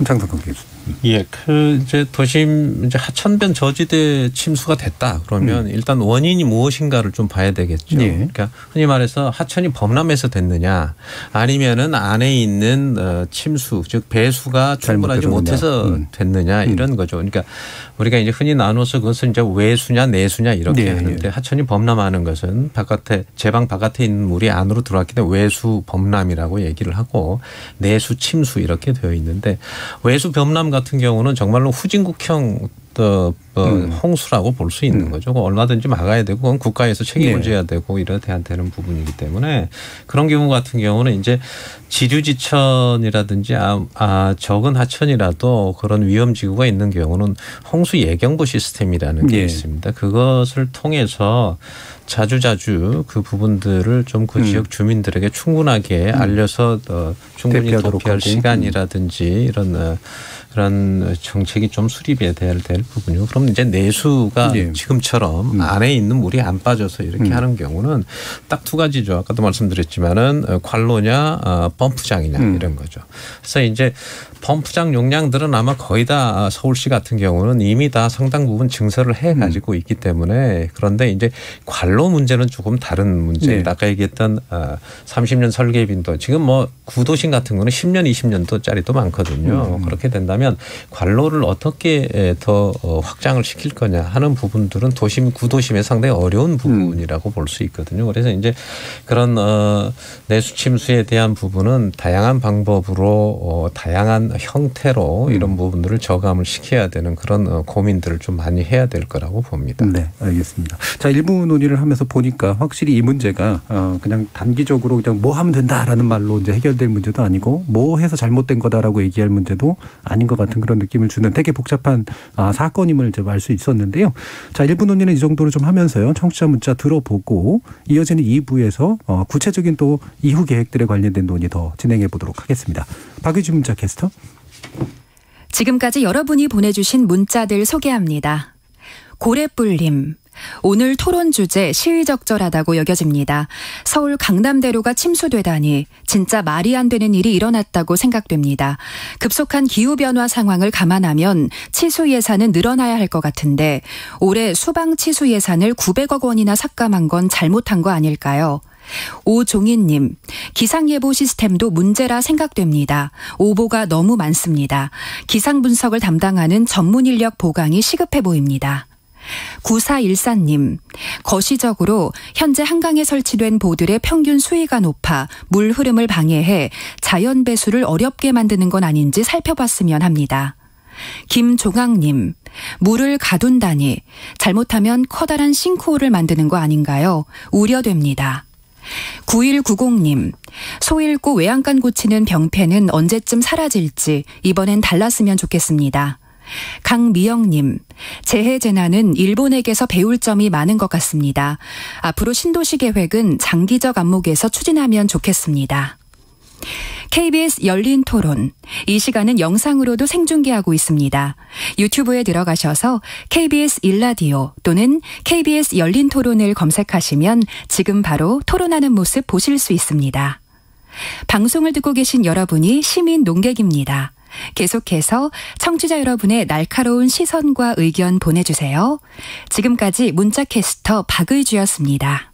장석환 교수. 예, 그 이제 도심 이제 하천변 저지대 침수가 됐다 그러면 일단 원인이 무엇인가를 좀 봐야 되겠죠. 그러니까 흔히 말해서 하천이 범람해서 됐느냐, 아니면은 안에 있는 침수 즉 배수가 충분하지 못해서 됐느냐 이런 거죠. 그러니까 우리가 이제 흔히 나눠서 그것을 이제 외수냐 내수냐 이렇게 하는데 하천이 범람하는 것은 제방 바깥에 있는 물이 안으로 들어왔기 때문에 외수 범람이라고 얘기를 하고 내수 침수 이렇게 되어 있는데 외수 범람 같은 경우는 정말로 후진국형 홍수라고 볼 수 있는 거죠. 얼마든지 막아야 되고 그건 국가에서 책임을 져야 되고 이래야 되는 부분이기 때문에 그런 경우 같은 경우는 이제 지류지천이라든지 적은 하천이라도 그런 위험지구가 있는 경우는 홍수 예경보 시스템이라는 게 있습니다. 그것을 통해서 자주 그 부분들을 좀 그 지역 주민들에게 충분하게 알려서 충분히 도피할 시간이라든지 이런 그런 정책이 좀 수립이 돼야 될 부분이고 그럼 이제 내수가 지금처럼 안에 있는 물이 안 빠져서 이렇게 하는 경우는 딱 두 가지죠. 아까도 말씀드렸지만은 관로냐 펌프장이냐 이런 거죠. 그래서 이제 펌프장 용량들은 아마 거의 다 서울시 같은 경우는 이미 다 상당 부분 증설을 해 가지고 있기 때문에 그런데 이제 관로 문제는 조금 다른 문제입니다. 아까 얘기했던 30년 설계 빈도 지금 뭐 구도심 같은 거는 10년 20년도짜리도 많거든요. 그렇게 된다면 관로를 어떻게 더 확장을 시킬 거냐 하는 부분들은 구도심에 상당히 어려운 부분이라고 볼 수 있거든요. 그래서 이제 그런 내수 침수에 대한 부분은 다양한 방법으로 다양한 형태로 이런 부분들을 저감을 시켜야 되는 그런 고민들을 좀 많이 해야 될 거라고 봅니다. 네, 알겠습니다. 자, 일부 논의를 하면서 보니까 확실히 이 문제가 그냥 단기적으로 그냥 뭐 하면 된다라는 말로 이제 해결될 문제도 아니고 뭐 해서 잘못된 거다라고 얘기할 문제도 아닌 것 같은 그런 느낌을 주는 되게 복잡한 사건임을 이제 알 수 있었는데요. 자, 일부 논의는 이 정도로 좀 하면서요. 청취자 문자 들어보고 이어지는 2부에서 구체적인 또 이후 계획들에 관련된 논의 더 진행해 보도록 하겠습니다. 박유진 문자 캐스터. 지금까지 여러분이 보내주신 문자들 소개합니다. 고래뿔님. 오늘 토론 주제 시의적절하다고 여겨집니다. 서울 강남대로가 침수되다니 진짜 말이 안 되는 일이 일어났다고 생각됩니다. 급속한 기후변화 상황을 감안하면 치수 예산은 늘어나야 할 것 같은데 올해 수방 치수 예산을 900억 원이나 삭감한 건 잘못한 거 아닐까요? 오종인님, 기상예보 시스템도 문제라 생각됩니다. 오보가 너무 많습니다. 기상 분석을 담당하는 전문 인력 보강이 시급해 보입니다. 9414님, 거시적으로 현재 한강에 설치된 보들의 평균 수위가 높아 물 흐름을 방해해 자연 배수를 어렵게 만드는 건 아닌지 살펴봤으면 합니다. 김종학님, 물을 가둔다니 잘못하면 커다란 싱크홀을 만드는 거 아닌가요? 우려됩니다. 9190님, 소 잃고 외양간 고치는 병폐는 언제쯤 사라질지 이번엔 달랐으면 좋겠습니다. 강미영님, 재해재난은 일본에게서 배울 점이 많은 것 같습니다. 앞으로 신도시 계획은 장기적 안목에서 추진하면 좋겠습니다. KBS 열린 토론. 이 시간은 영상으로도 생중계하고 있습니다. 유튜브에 들어가셔서 KBS 일라디오 또는 KBS 열린 토론을 검색하시면 지금 바로 토론하는 모습 보실 수 있습니다. 방송을 듣고 계신 여러분이 시민 농객입니다. 계속해서 청취자 여러분의 날카로운 시선과 의견 보내주세요. 지금까지 문자캐스터 박의주였습니다.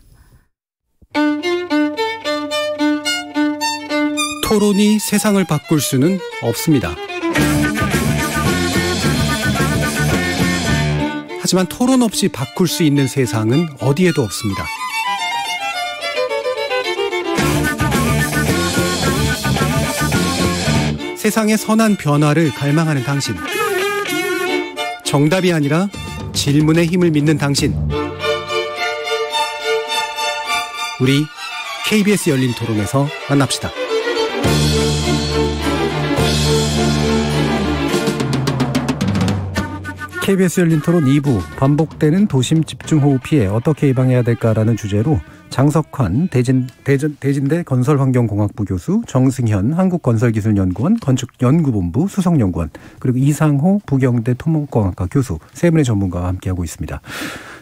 토론이 세상을 바꿀 수는 없습니다. 하지만 토론 없이 바꿀 수 있는 세상은 어디에도 없습니다. 세상의 선한 변화를 갈망하는 당신. 정답이 아니라 질문의 힘을 믿는 당신. 우리 KBS 열린 토론에서 만납시다. KBS 열린 토론 2부, 반복되는 도심 집중호우 피해 어떻게 예방해야 될까라는 주제로 장석환 대진대 건설환경공학부 교수, 정승현 한국건설기술연구원 건축연구본부 수석연구원, 그리고 이상호 부경대 토목공학과 교수 세 분의 전문가와 함께하고 있습니다.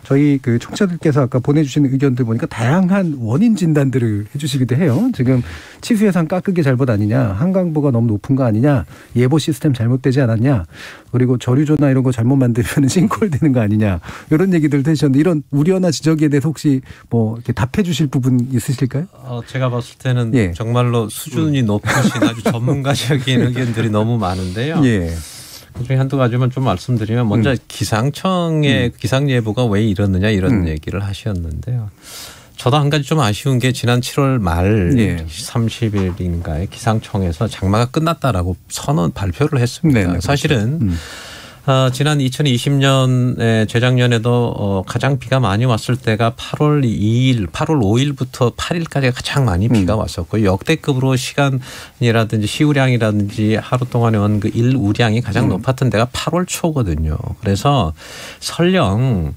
저희 청취자들께서 아까 보내주신 의견들 보니까 다양한 원인 진단들을 해주시기도 해요. 지금 치수 예산 깎은 잘못 아니냐, 한강보가 너무 높은 거 아니냐, 예보 시스템 잘못되지 않았냐, 그리고 저류조나 이런 거 잘못 만들면 싱크홀 되는 거 아니냐, 이런 얘기들도 해주셨는데 이런 우려나 지적에 대해서 혹시 뭐 이렇게 답해 주실 부분 있으실까요? 제가 봤을 때는 정말로 수준이 높으신 아주 전문가적인 의견들이 너무 많은데요. 그중에 한두 가지만 좀 말씀드리면 먼저 기상청의 기상예보가 왜 이러느냐 이런 얘기를 하셨는데요. 저도 한 가지 좀 아쉬운 게 지난 7월 말 30일인가에 기상청에서 장마가 끝났다라고 발표를 했습니다. 사실은 지난 2020년에 재작년에도 가장 비가 많이 왔을 때가 8월 5일부터 8일까지 가장 많이 비가 왔었고 역대급으로 시간이라든지 시우량이라든지 하루 동안에 온 그 일우량이 가장 높았던 데가 8월 초거든요. 그래서 설령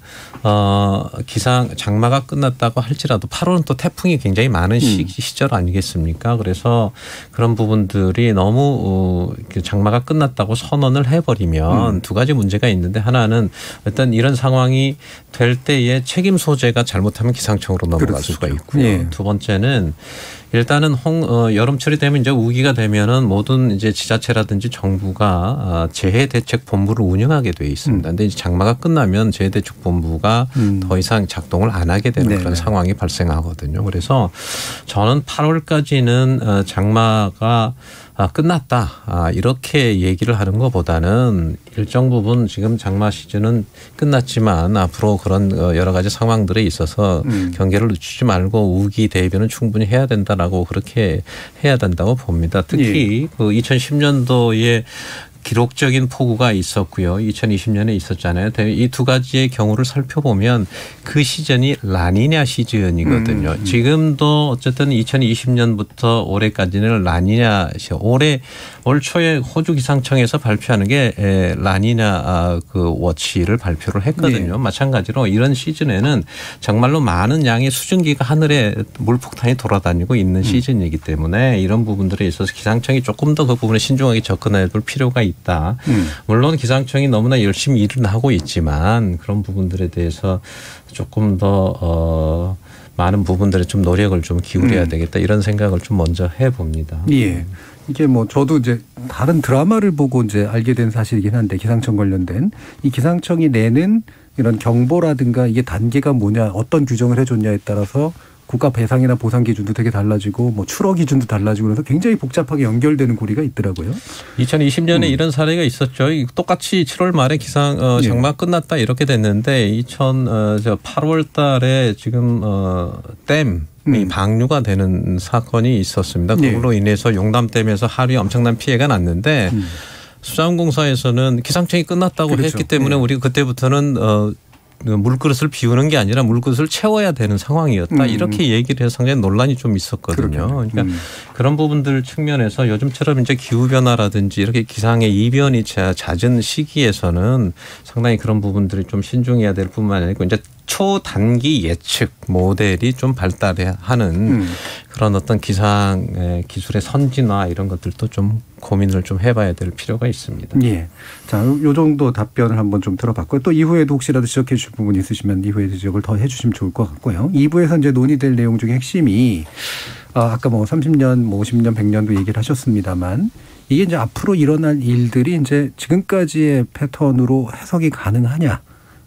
장마가 끝났다고 할지라도 8월은 또 태풍이 굉장히 많은 시절 아니겠습니까? 그래서 그런 부분들이 너무 장마가 끝났다고 선언을 해버리면 두 가지 문제가 있는데, 하나는 일단 이런 상황이 될 때에 책임 소재가 잘못하면 기상청으로 넘어갈 수가 있고요. 두 번째는 일단은 여름철이 되면 이제 우기가 되면은 모든 이제 지자체라든지 정부가 재해대책본부를 운영하게 돼 있습니다. 근데 이제 장마가 끝나면 재해대책본부가 더 이상 작동을 안 하게 되는 그런 상황이 발생하거든요. 그래서 저는 8월까지는 장마가 끝났다 이렇게 얘기를 하는 것보다는 일정 부분 지금 장마 시즌은 끝났지만 앞으로 그런 여러 가지 상황들에 있어서 경계를 늦추지 말고 우기 대비는 충분히 해야 된다라고 그렇게 해야 된다고 봅니다. 특히 그 2010년도에 기록적인 폭우가 있었고요. 2020년에 있었잖아요. 이 두 가지의 경우를 살펴보면 그 시즌이 라니냐 시즌이거든요. 지금도 어쨌든 2020년부터 올해까지는 라니냐 올 초에 호주 기상청에서 발표하는 게 라니냐 워치를 발표를 했거든요. 마찬가지로 이런 시즌에는 정말로 많은 양의 수증기가 하늘에 물폭탄이 돌아다니고 있는 시즌이기 때문에 이런 부분들에 있어서 기상청이 조금 더 그 부분에 신중하게 접근해 볼 필요가 있다. 물론 기상청이 너무나 열심히 일은 하고 있지만 그런 부분들에 대해서 조금 더 많은 부분들에 좀 노력을 좀 기울여야 되겠다 이런 생각을 좀 먼저 해봅니다. 예. 이게 뭐 저도 이제 다른 드라마를 보고 이제 알게 된 사실이긴 한데 기상청 관련된 이 기상청이 내는 이런 경보라든가 이게 단계가 뭐냐 어떤 규정을 해줬냐에 따라서 국가 배상이나 보상 기준도 되게 달라지고 뭐 출어 기준도 달라지고 그래서 굉장히 복잡하게 연결되는 고리가 있더라고요. 2020년에 이런 사례가 있었죠. 똑같이 7월 말에 장마 끝났다 이렇게 됐는데 8월 달에 지금 댐이 방류가 되는 사건이 있었습니다. 그걸로 인해서 용담댐에서 하루에 엄청난 피해가 났는데 수자원공사에서는 기상청이 끝났다고 했기 때문에 우리가 그때부터는 물그릇을 비우는 게 아니라 물그릇을 채워야 되는 상황이었다. 이렇게 얘기를 해서 상당히 논란이 좀 있었거든요. 그러니까 그런 부분들 측면에서 요즘처럼 이제 기후변화라든지 이렇게 기상의 이변이 잦은 시기에서는 상당히 그런 부분들이 좀 신중해야 될 뿐만 아니고 이제 초단기 예측 모델이 좀 발달하는 그런 어떤 기상 기술의 선진화 이런 것들도 좀 고민을 좀 해봐야 될 필요가 있습니다. 예. 자, 요 정도 답변을 한번 좀 들어봤고요. 또 이후에도 혹시라도 지적해 주실 부분이 있으시면 이후에 지적을 더 해 주시면 좋을 것 같고요. 2부에서 이제 논의될 내용 중에 핵심이 아까 뭐 30년, 뭐 50년, 100년도 얘기를 하셨습니다만 이게 이제 앞으로 일어날 일들이 이제 지금까지의 패턴으로 해석이 가능하냐.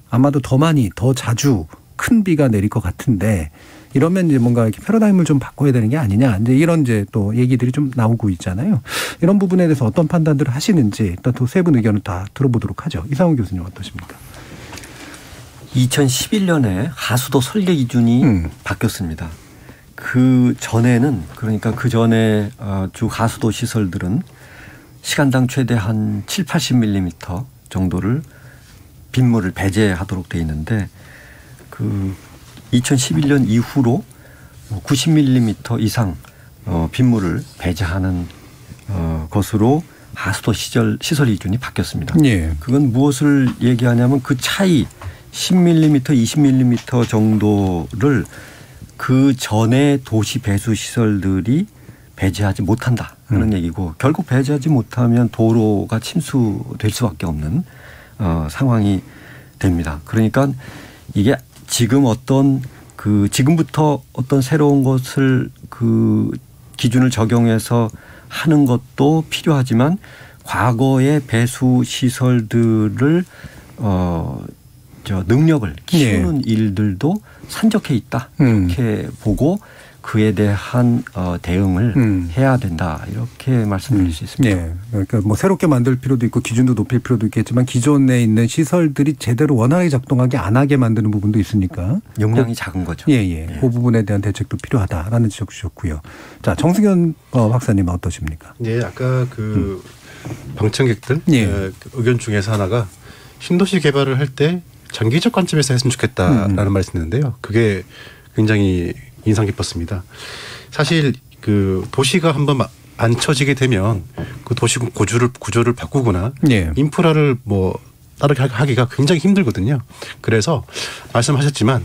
아마도 더 많이, 더 자주 큰 비가 내릴 것 같은데 이러면 이제 뭔가 이렇게 패러다임을 좀 바꿔야 되는 게 아니냐. 이제 이런 이제 또 얘기들이 좀 나오고 있잖아요. 이런 부분에 대해서 어떤 판단들을 하시는지 일단 또 세 분 의견을 다 들어보도록 하죠. 이상훈 교수님 어떠십니까? 2011년에 하수도 설계 기준이 바뀌었습니다. 그 전에는 그러니까 그 전에 주 하수도 시설들은 시간당 최대 한 7, 80mm 정도를 빗물을 배제하도록 돼 있는데 그 2011년 이후로 90mm 이상 빗물을 배제하는 것으로 하수도 시설 기준이 바뀌었습니다. 예. 그건 무엇을 얘기하냐면 그 차이 10mm, 20mm 정도를 그 전에 도시 배수 시설들이 배제하지 못한다 하는 얘기고 결국 배제하지 못하면 도로가 침수될 수밖에 없는 상황이 됩니다. 그러니까 이게 지금 지금부터 어떤 새로운 것을 그 기준을 적용해서 하는 것도 필요하지만 과거의 배수 시설들을 능력을 키우는 일들도 산적해 있다 이렇게 보고 그에 대한 대응을 해야 된다 이렇게 말씀드릴 수 있습니다. 네. 그러니까 뭐 새롭게 만들 필요도 있고 기준도 높일 필요도 있겠지만 기존에 있는 시설들이 제대로 원활하게 작동하게 안 하게 만드는 부분도 있으니까 용량이 작은 거죠. 예. 그 부분에 대한 대책도 필요하다라는 지적 주셨고요. 자, 정승현 박사님 어떠십니까? 네, 아까 그 방청객들 의견 중에서 하나가 신도시 개발을 할 때 장기적 관점에서 했으면 좋겠다라는 말씀인데요. 그게 굉장히 인상 깊었습니다. 사실 그 도시가 한번 안 쳐지게 되면 그 도시 구조를 바꾸거나 인프라를 뭐 따르게 하기가 굉장히 힘들거든요. 그래서 말씀하셨지만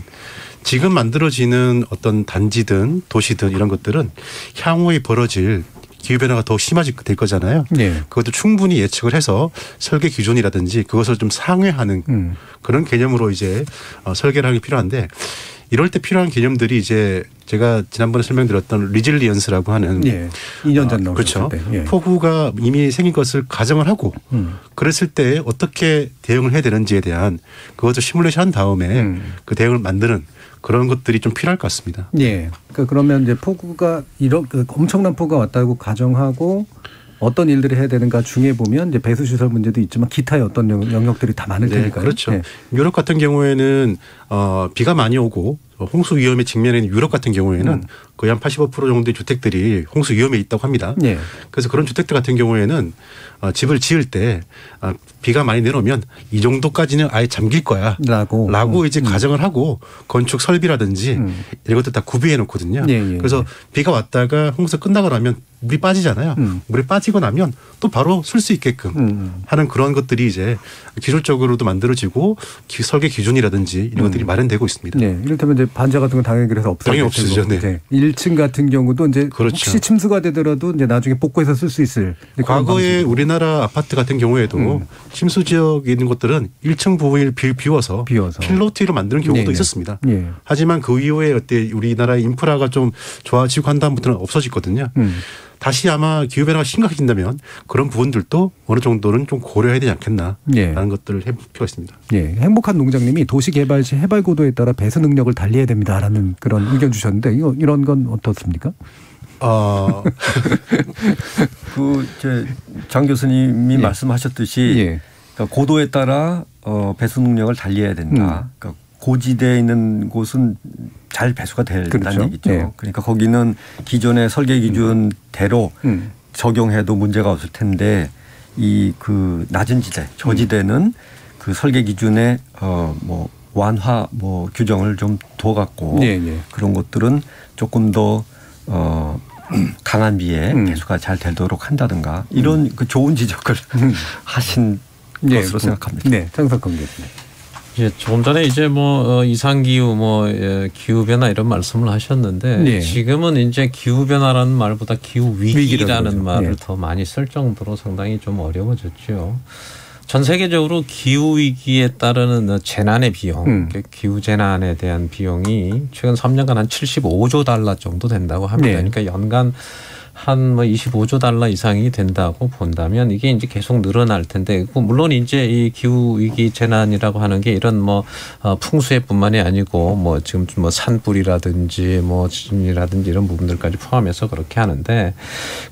지금 만들어지는 어떤 단지든 도시든 이런 것들은 향후에 벌어질 기후변화가 더 심해질 거잖아요. 그것도 충분히 예측을 해서 설계 기준이라든지 그것을 좀 상회하는 그런 개념으로 이제 설계를 하는 게 필요한데 이럴 때 필요한 개념들이 이제 제가 지난번에 설명드렸던 리질리언스라고 하는 2년 전 나오셨을 그렇죠. 때. 폭우가 이미 생긴 것을 가정을 하고 그랬을 때 어떻게 대응을 해야 되는지에 대한 그것을 시뮬레이션 한 다음에 그 대응을 만드는 그런 것들이 좀 필요할 것 같습니다. 예. 그러면 이제 폭우가 엄청난 폭우가 왔다고 가정하고 어떤 일들을 해야 되는가 중에 보면 이제 배수시설 문제도 있지만 기타의 어떤 영역들이 다 많을 테니까요. 그렇죠. 유럽 같은 경우에는 비가 많이 오고 홍수 위험에 직면해 있는 유럽 같은 경우에는 거의 한 85% 정도의 주택들이 홍수 위험에 있다고 합니다. 그래서 그런 주택들 같은 경우에는 집을 지을 때 비가 많이 내려오면 이 정도까지는 아예 잠길 거야 라고 이제 가정을 하고 건축 설비라든지 이런 것들 다 구비해 놓거든요. 그래서 비가 왔다가 홍수 끝나고 나면 물이 빠지잖아요. 물이 빠지고 나면 또 바로 쓸 수 있게끔 하는 그런 것들이 이제 기술적으로도 만들어지고 설계 기준이라든지 이런 것들이 마련되고 있습니다. 이를테면 이제 반자 같은 건 당연히 그래서 없어요. 당연히 없으죠. 네. 1층 같은 경우도 이제 그렇죠. 혹시 침수가 되더라도 이제 나중에 복구해서 쓸 수 있을. 과거에 우리나라 아파트 같은 경우에도 침수 지역에 있는 곳들은 1층 부분을 비워서 필로티로 만드는 경우도 있었습니다. 하지만 그 이후에 우리나라의 인프라가 좀 좋아지고 한 다음부터는 없어졌거든요. 다시 아마 기후변화가 심각해진다면 그런 부분들도 어느 정도는 좀 고려해야 되지 않겠나라는 것들을 해볼 필요가 있습니다. 행복한 농장님이 도시개발 시 해발 고도에 따라 배수 능력을 달리해야 됩니다라는 그런 의견 주셨는데 이런 건 어떻습니까? 장 교수님이 말씀하셨듯이 그러니까 고도에 따라 배수 능력을 달리해야 된다. 그러니까 고지대에 있는 곳은 잘 배수가 된다는 얘기죠. 그러니까 거기는 기존의 설계 기준대로 적용해도 문제가 없을 텐데 이 그 낮은 지대, 저지대는 그 설계 기준에 뭐 완화 뭐 규정을 좀 둬갖고 그런 것들은 조금 더 강한 비에 배수가 잘 되도록 한다든가 이런 그 좋은 지적을 하신 것으로 생각합니다. 네, 장석헌 교수님. 조금 전에 이제 뭐 이상기후 기후변화 이런 말씀을 하셨는데 지금은 이제 기후변화라는 말보다 기후위기라는 말을 더 많이 쓸 정도로 상당히 좀 어려워졌죠. 전 세계적으로 기후위기에 따르는 재난의 비용, 기후재난에 대한 비용이 최근 3년간 한 75조 달러 정도 된다고 합니다. 그러니까 연간 한 25조 달러 이상이 된다고 본다면 이게 이제 계속 늘어날 텐데 물론 이제 이 기후 위기 재난이라고 하는 게 이런 풍수해뿐만이 아니고 지금 산불이라든지 지진이라든지 이런 부분들까지 포함해서 그렇게 하는데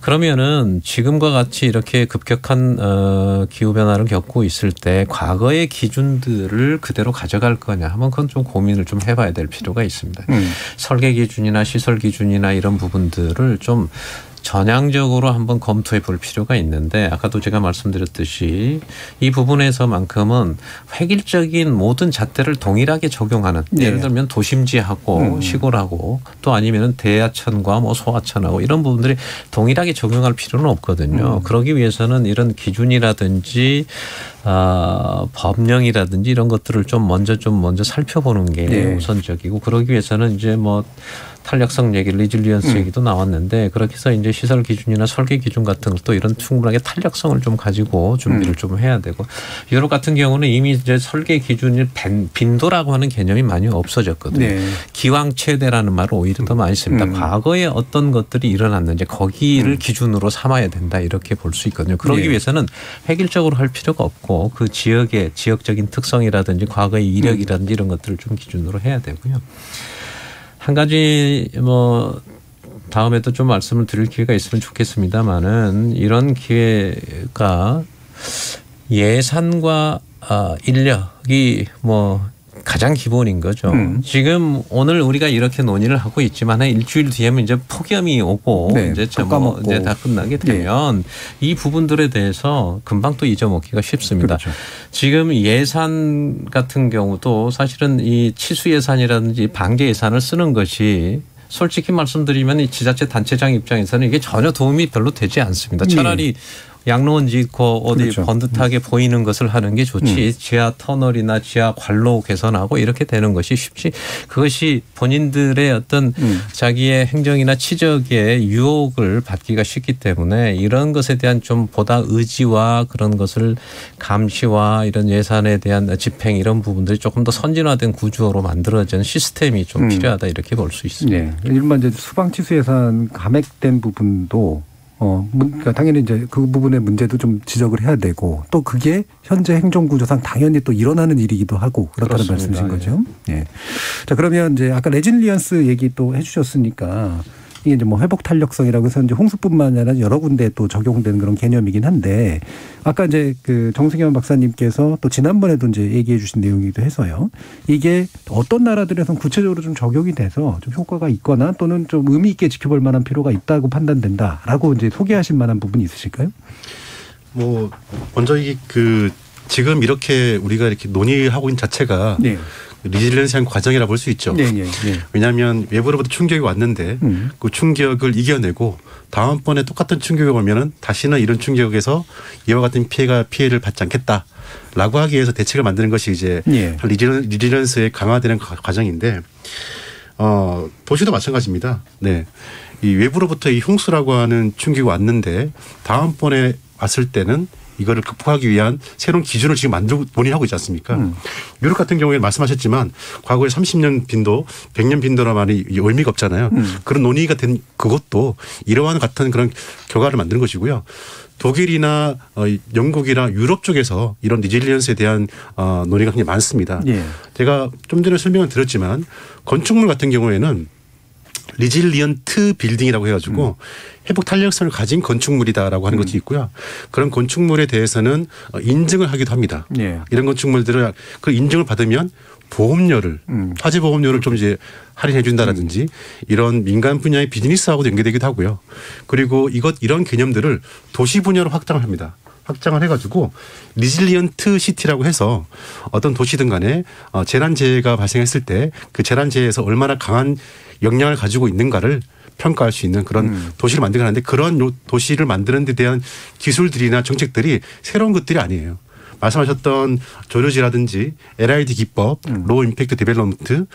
그러면은 지금과 같이 이렇게 급격한 기후 변화를 겪고 있을 때 과거의 기준들을 그대로 가져갈 거냐 하면 그건 좀 고민을 좀 해봐야 될 필요가 있습니다. 설계 기준이나 시설 기준이나 이런 부분들을 좀 전향적으로 한번 검토해 볼 필요가 있는데 아까도 제가 말씀드렸듯이 이 부분에서만큼은 획일적인 모든 잣대를 동일하게 적용하는 예를 들면 도심지하고 시골하고 또 아니면 대하천과 소하천하고 이런 부분들이 동일하게 적용할 필요는 없거든요. 그러기 위해서는 이런 기준이라든지 법령이라든지 이런 것들을 좀 먼저 살펴보는 게 우선적이고 그러기 위해서는 이제 탄력성 얘기, 리질리언스 얘기도 나왔는데 그렇게 해서 이제 시설 기준이나 설계 기준 같은 것도 이런 충분하게 탄력성을 좀 가지고 준비를 좀 해야 되고 유럽 같은 경우는 이미 이제 설계 기준이 빈도라고 하는 개념이 많이 없어졌거든요. 기왕 최대라는 말을 오히려 더 많이 씁니다. 과거에 어떤 것들이 일어났는지 거기를 기준으로 삼아야 된다 이렇게 볼 수 있거든요. 그러기 위해서는 획일적으로 할 필요가 없고 그 지역의 지역적인 특성이라든지 과거의 이력이라든지 이런 것들을 좀 기준으로 해야 되고요. 한 가지 다음에도 좀 말씀을 드릴 기회가 있으면 좋겠습니다만은 이런 기회가 예산과 인력이 가장 기본인 거죠. 지금 오늘 우리가 이렇게 논의를 하고 있지만 한 일주일 뒤에는 이제 폭염이 오고 이제 다 끝나게 되면 이 부분들에 대해서 금방 또 잊어먹기가 쉽습니다. 지금 예산 같은 경우도 사실은 이 치수 예산이라든지 방제 예산을 쓰는 것이 솔직히 말씀드리면 이 지자체 단체장 입장에서는 이게 전혀 도움이 별로 되지 않습니다. 차라리 양로원 짓고 어디 번듯하게 보이는 것을 하는 게 좋지 지하 터널이나 지하 관로 개선하고 이렇게 되는 것이 쉽지 그것이 본인들의 어떤 자기의 행정이나 치적의 유혹을 받기가 쉽기 때문에 이런 것에 대한 좀 보다 의지와 그런 것을 감시와 이런 예산에 대한 집행 이런 부분들이 조금 더 선진화된 구조로 만들어지는 시스템이 좀 필요하다 이렇게 볼 수 있습니다. 일반 이제 수방치수 예산 감액된 부분도 그러니까 당연히 이제 그 부분의 문제도 좀 지적을 해야 되고 또 그게 현재 행정구조상 당연히 또 일어나는 일이기도 하고 그렇다는 말씀이신 거죠. 자, 그러면 이제 아까 레질리언스 얘기 또 해주셨으니까 이게 이제 회복 탄력성이라고 해서 이제 홍수뿐만 아니라 여러 군데 또 적용되는 그런 개념이긴 한데 아까 이제 그 정승현 박사님께서 또 지난번에도 이제 얘기해 주신 내용이기도 해서요. 이게 어떤 나라들에서는 구체적으로 좀 적용이 돼서 좀 효과가 있거나 또는 좀 의미 있게 지켜볼 만한 필요가 있다고 판단된다라고 이제 소개하실 만한 부분이 있으실까요? 먼저 지금 이렇게 우리가 이렇게 논의하고 있는 자체가 리질리언스한 과정이라 볼 수 있죠. 왜냐하면 외부로부터 충격이 왔는데 그 충격을 이겨내고 다음번에 똑같은 충격이 오면은 다시는 이런 충격에서 이와 같은 피해를 받지 않겠다라고 하기 위해서 대책을 만드는 것이 이제 리질리언스의 강화되는 과정인데 도시도 마찬가지입니다. 네. 이 외부로부터 이 흉수라고 하는 충격이 왔는데 다음번에 왔을 때는 이거를 극복하기 위한 새로운 기준을 지금 만들고 본인이 하고 있지 않습니까? 유럽 같은 경우에 말씀하셨지만 과거에 30년 빈도, 100년 빈도라만이 의미가 없잖아요. 그런 논의가 된 그것도 이러한 같은 그런 결과를 만드는 것이고요. 독일이나 영국이나 유럽 쪽에서 이런 리질리언스에 대한 논의가 굉장히 많습니다. 예. 제가 좀 전에 설명을 드렸지만 건축물 같은 경우에는 리질리언트 빌딩이라고 해가지고 회복 탄력성을 가진 건축물이다라고 하는 것이 있고요. 그런 건축물에 대해서는 인증을 하기도 합니다. 예. 이런 건축물들을 그 인증을 받으면 보험료를 화재 보험료를 좀 이제 할인해 준다라든지 이런 민간 분야의 비즈니스하고도 연계되기도 하고요. 그리고 이런 개념들을 도시 분야로 확장을 합니다. 확장을 해가지고 리질리언트 시티라고 해서 어떤 도시든 간에 재난재해가 발생했을 때 그 재난재해에서 얼마나 강한 역량을 가지고 있는가를 평가할 수 있는 그런 도시를 만들게 하는데 그런 도시를 만드는 데 대한 기술들이나 정책들이 새로운 것들이 아니에요. 말씀하셨던 조류지라든지 LID 기법, 로우 임팩트 디벨롭먼트,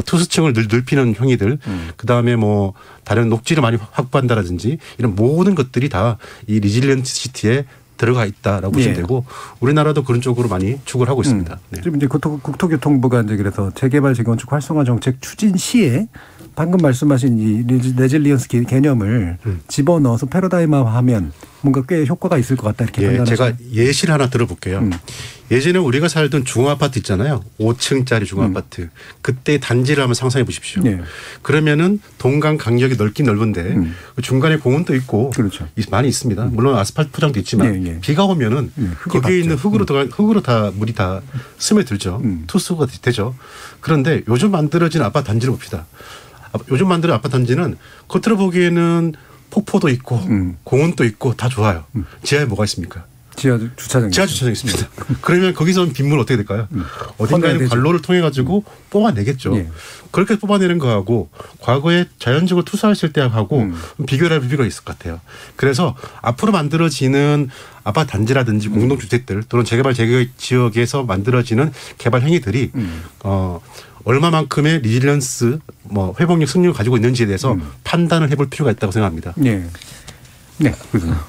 투수층을 넓히는 행위들, 그다음에 뭐 다른 녹지를 많이 확보한다라든지 이런 모든 것들이 다 이 리질리언트 시티에 들어가 있다라고 보시면 되고 우리나라도 그런 쪽으로 많이 추구를 하고 있습니다. 네. 지금 이제 국토교통부가 이제 그래서 재개발 재건축 활성화 정책 추진 시에 방금 말씀하신 이 레질리언스 개념을 집어넣어서 패러다임화하면 뭔가 꽤 효과가 있을 것 같다 이렇게 판단하시죠. 제가 예시를 하나 들어볼게요. 예전에 우리가 살던 중앙아파트 있잖아요. 5층짜리 중앙아파트. 그때 단지를 한번 상상해 보십시오. 네. 그러면은 동강 간격이 넓긴 넓은데 중간에 공원도 있고 그렇죠. 많이 있습니다. 물론 아스팔트 포장도 있지만 비가 오면은 거기에 있는 흙으로 다 물이 다 스며들죠. 투수가 되죠. 그런데 요즘 만들어진 아파트 단지를 봅시다. 요즘 만드는 아파트 단지는 겉으로 보기에는 폭포도 있고 공원도 있고 다 좋아요. 지하에 뭐가 있습니까? 지하 주차장 있습니다. 그러면 거기서 빗물 어떻게 될까요? 어딘가에는 관로를 통해 가지고 뽑아내겠죠. 예. 그렇게 뽑아내는 거하고 과거에 자연적으로 투사했을 때하고 비교를 할 필요가 있을 것 같아요. 그래서 앞으로 만들어지는 아파트 단지라든지 공동주택들 또는 재개발 지역에서 만들어지는 개발 행위들이 얼마만큼의 리질런스, 회복력 승률을 가지고 있는지에 대해서 판단을 해볼 필요가 있다고 생각합니다. 네, 네, 그렇습니다.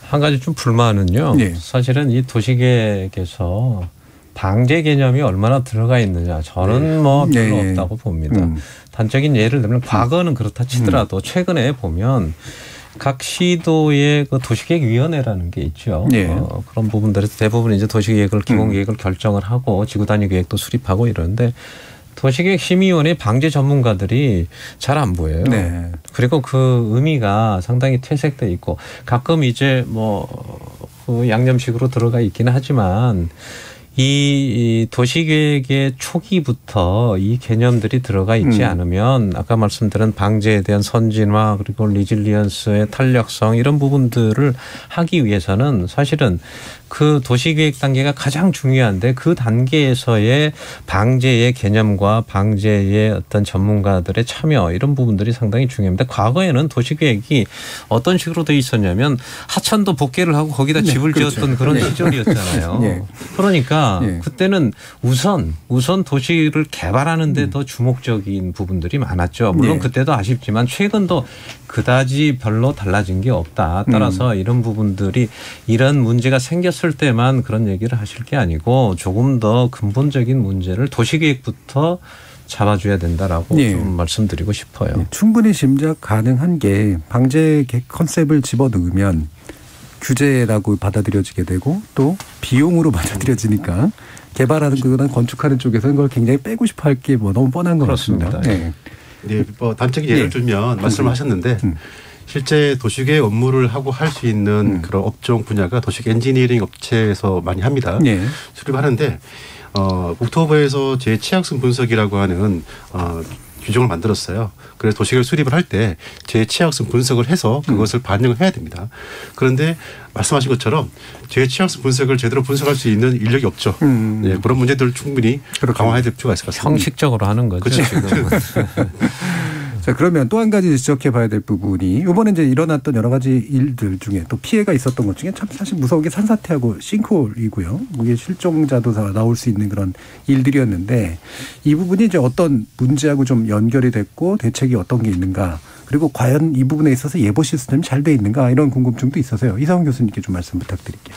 한 가지 좀 불만은요. 네. 사실은 이 도시계획에서 방제 개념이 얼마나 들어가 있느냐. 저는 별로 없다고 봅니다. 단적인 예를 들면 과거는 그렇다 치더라도 최근에 보면 각 시도의 그 도시계획위원회라는 게 있죠. 네. 그런 부분들에서 대부분 이제 도시계획을 기본계획을 결정을 하고 지구단위 계획도 수립하고 이러는데 도시계획심의위원회 방제 전문가들이 잘 안 보여요. 네. 그리고 그 의미가 상당히 퇴색돼 있고 가끔 이제 그 양념식으로 들어가 있기는 하지만 이 도시계획의 초기부터 이 개념들이 들어가 있지 않으면 아까 말씀드린 방제에 대한 선진화 그리고 리질리언스의 탄력성 이런 부분들을 하기 위해서는 사실은 그 도시계획 단계가 가장 중요한데 그 단계에서의 방제의 개념과 방제의 어떤 전문가들의 참여 이런 부분들이 상당히 중요합니다. 과거에는 도시계획이 어떤 식으로 돼 있었냐면 하천도 복개를 하고 거기다 집을 지었던 그런 시절이었잖아요. 그러니까 그때는 우선 도시를 개발하는 데 더 주목적인 부분들이 많았죠. 물론 그때도 아쉽지만 최근도 그다지 별로 달라진 게 없다. 따라서 이런 부분들이 이런 문제가 생겼을 때만 그런 얘기를 하실 게 아니고 조금 더 근본적인 문제를 도시계획부터 잡아줘야 된다라고 좀 말씀드리고 싶어요. 충분히 짐작 가능한 게 방제 컨셉을 집어넣으면 규제라고 받아들여지게 되고 또 비용으로 받아들여지니까 개발하는 거나 건축하는 쪽에서는 그걸 굉장히 빼고 싶어 할 게 너무 뻔한 것 같습니다. 네. 네, 단적인 예를 들면 말씀을 하셨는데 실제 도시계획 업무를 하고 할 수 있는 그런 업종 분야가 도시계획 엔지니어링 업체에서 많이 합니다. 수립하는데 국토부에서 제 취약성 분석이라고 하는 규정을 만들었어요. 그래서 도시계획 수립을 할 때 제 취약성 분석을 해서 그것을 반영을 해야 됩니다. 그런데 말씀하신 것처럼 제 취약성 분석을 제대로 분석할 수 있는 인력이 없죠. 네, 그런 문제들을 충분히 강화해야 될 필요가 있을 것 같습니다. 형식적으로 하는 거죠. 그렇죠. 자, 그러면 또 한 가지 지적해 봐야 될 부분이 이번에 이제 일어났던 여러 가지 일들 중에 또 피해가 있었던 것 중에 참 사실 무서운 게 산사태하고 싱크홀이고요. 이게 실종자도 나올 수 있는 그런 일들이었는데 이 부분이 이제 어떤 문제하고 좀 연결이 됐고 대책이 어떤 게 있는가, 그리고 과연 이 부분에 있어서 예보 시스템이 잘 돼 있는가, 이런 궁금증도 있어서요. 이상훈 교수님께 좀 말씀 부탁드릴게요.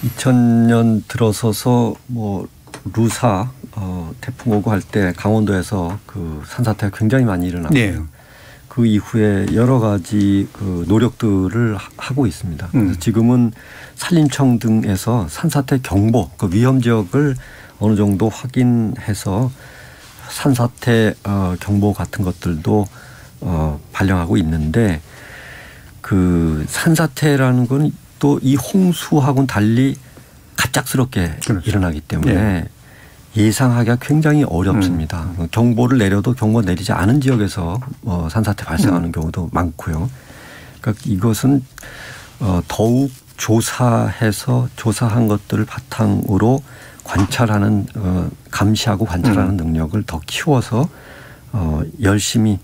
2000년 들어서서 루사 태풍 오고 할 때 강원도에서 그 산사태가 굉장히 많이 일어났고요. 네. 그 이후에 여러 가지 그 노력들을 하고 있습니다. 그래서 지금은 산림청 등에서 산사태 경보, 그 위험 지역을 어느 정도 확인해서 산사태 경보 같은 것들도 발령하고 있는데, 그 산사태라는 건 또 이 홍수하고는 달리 갑작스럽게 그렇죠. 일어나기 때문에 네. 예상하기가 굉장히 어렵습니다. 경보를 내려도 경보 내리지 않은 지역에서 산사태 발생하는 경우도 많고요. 그러니까 이것은 더욱 조사한 것들을 바탕으로 관찰하는 감시하고 관찰하는 능력을 더 키워서 열심히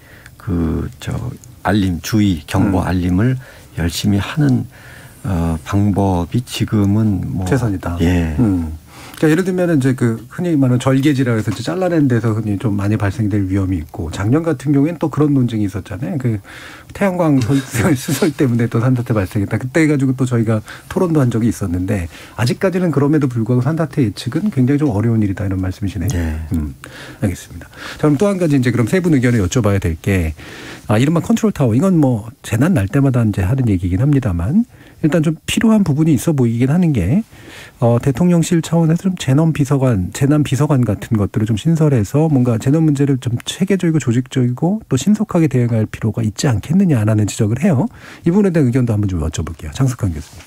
알림, 주의, 경보 알림을 열심히 하는 방법이 지금은 최선이다. 예. 그러니까 예를 들면 이제 그 흔히 말하는 절개지라 해서 잘라낸 데서 흔히 좀 많이 발생될 위험이 있고, 작년 같은 경우에는 또 그런 논쟁이 있었잖아요. 그 태양광 수설 때문에 또 산사태 발생했다. 그때 해가지고 또 저희가 토론도 한 적이 있었는데, 아직까지는 그럼에도 불구하고 산사태 예측은 굉장히 좀 어려운 일이다, 이런 말씀이시네요. 네. 알겠습니다. 자, 그럼 또 한 가지 이제 그럼 세 분 의견을 여쭤봐야 될 게, 이른바 컨트롤 타워, 이건 뭐 재난 날 때마다 이제 하는 얘기긴 합니다만, 일단 좀 필요한 부분이 있어 보이긴 하는 게, 대통령실 차원에서 좀 재난 비서관 같은 것들을 좀 신설해서 뭔가 재난 문제를 좀 체계적이고 조직적이고 또 신속하게 대응할 필요가 있지 않겠느냐라는 지적을 해요. 이 부분에 대한 의견도 한번 좀 여쭤볼게요. 장석환 교수님.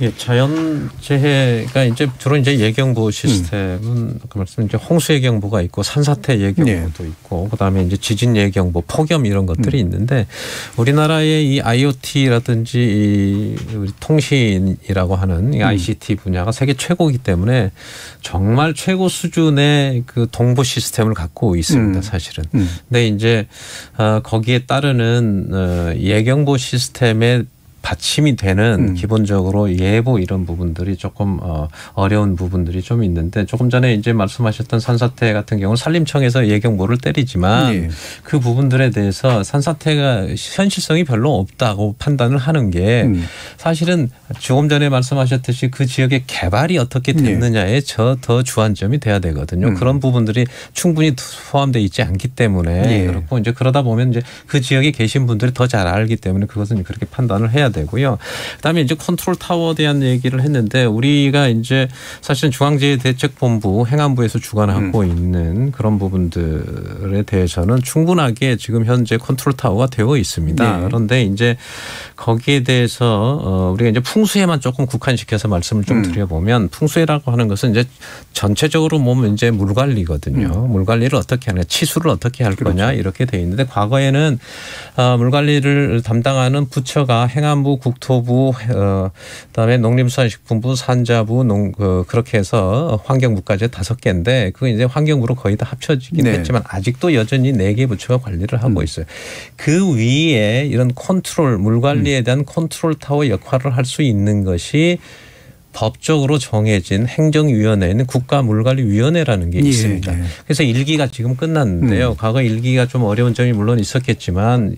예, 자연재해가 이제 주로 이제 예경보 시스템은 그 말씀 이제 홍수 예경보가 있고 산사태 예경보도 있고, 그다음에 이제 지진 예경보, 폭염 이런 것들이 있는데, 우리나라의 이 IoT라든지 이 우리 통신이라고 하는 이 ICT 분야가 세계 최고이기 때문에 정말 최고 수준의 그 동부 시스템을 갖고 있습니다, 사실은. 근데 이제 거기에 따르는 예경보 시스템의 받침이 되는 기본적으로 예보 이런 부분들이 조금 어려운 부분들이 좀 있는데, 조금 전에 이제 말씀하셨던 산사태 같은 경우는 산림청에서 예경보를 때리지만 그 부분들에 대해서 산사태가 현실성이 별로 없다고 판단을 하는 게, 사실은 조금 전에 말씀하셨듯이 그 지역의 개발이 어떻게 됐느냐에 더 주안점이 돼야 되거든요. 그런 부분들이 충분히 포함되어 있지 않기 때문에 그렇고, 이제 그러다 보면 이제 그 지역에 계신 분들이 더 잘 알기 때문에 그것은 그렇게 판단을 해야 되고요. 그다음에 이제 컨트롤 타워에 대한 얘기를 했는데, 우리가 이제 사실은 중앙재해대책본부 행안부에서 주관하고 있는 그런 부분들에 대해서는 충분하게 지금 현재 컨트롤 타워가 되어 있습니다. 그런데 이제 거기에 대해서 우리가 이제 풍수해만 조금 국한시켜서 말씀을 좀 드려보면, 풍수해라고 하는 것은 이제 전체적으로 보면 이제 물 관리거든요. 물 관리를 어떻게 하느냐, 치수를 어떻게 할 거냐, 이렇게 돼 있는데, 과거에는 물 관리를 담당하는 부처가 행안부, 국토부, 그다음에 농림수산식품부, 산자부, 그렇게 해서 환경부까지 5개인데, 그거 이제 환경부로 거의 다 합쳐지긴 했지만 아직도 여전히 4개 부처가 관리를 하고 있어요. 그 위에 이런 컨트롤, 물 관리에 대한 컨트롤 타워 역할을 할 수 있는 것이 법적으로 정해진 행정위원회에는 국가물관리위원회라는 게 있습니다. 그래서 1기가 지금 끝났는데요. 과거 1기가 좀 어려운 점이 물론 있었겠지만,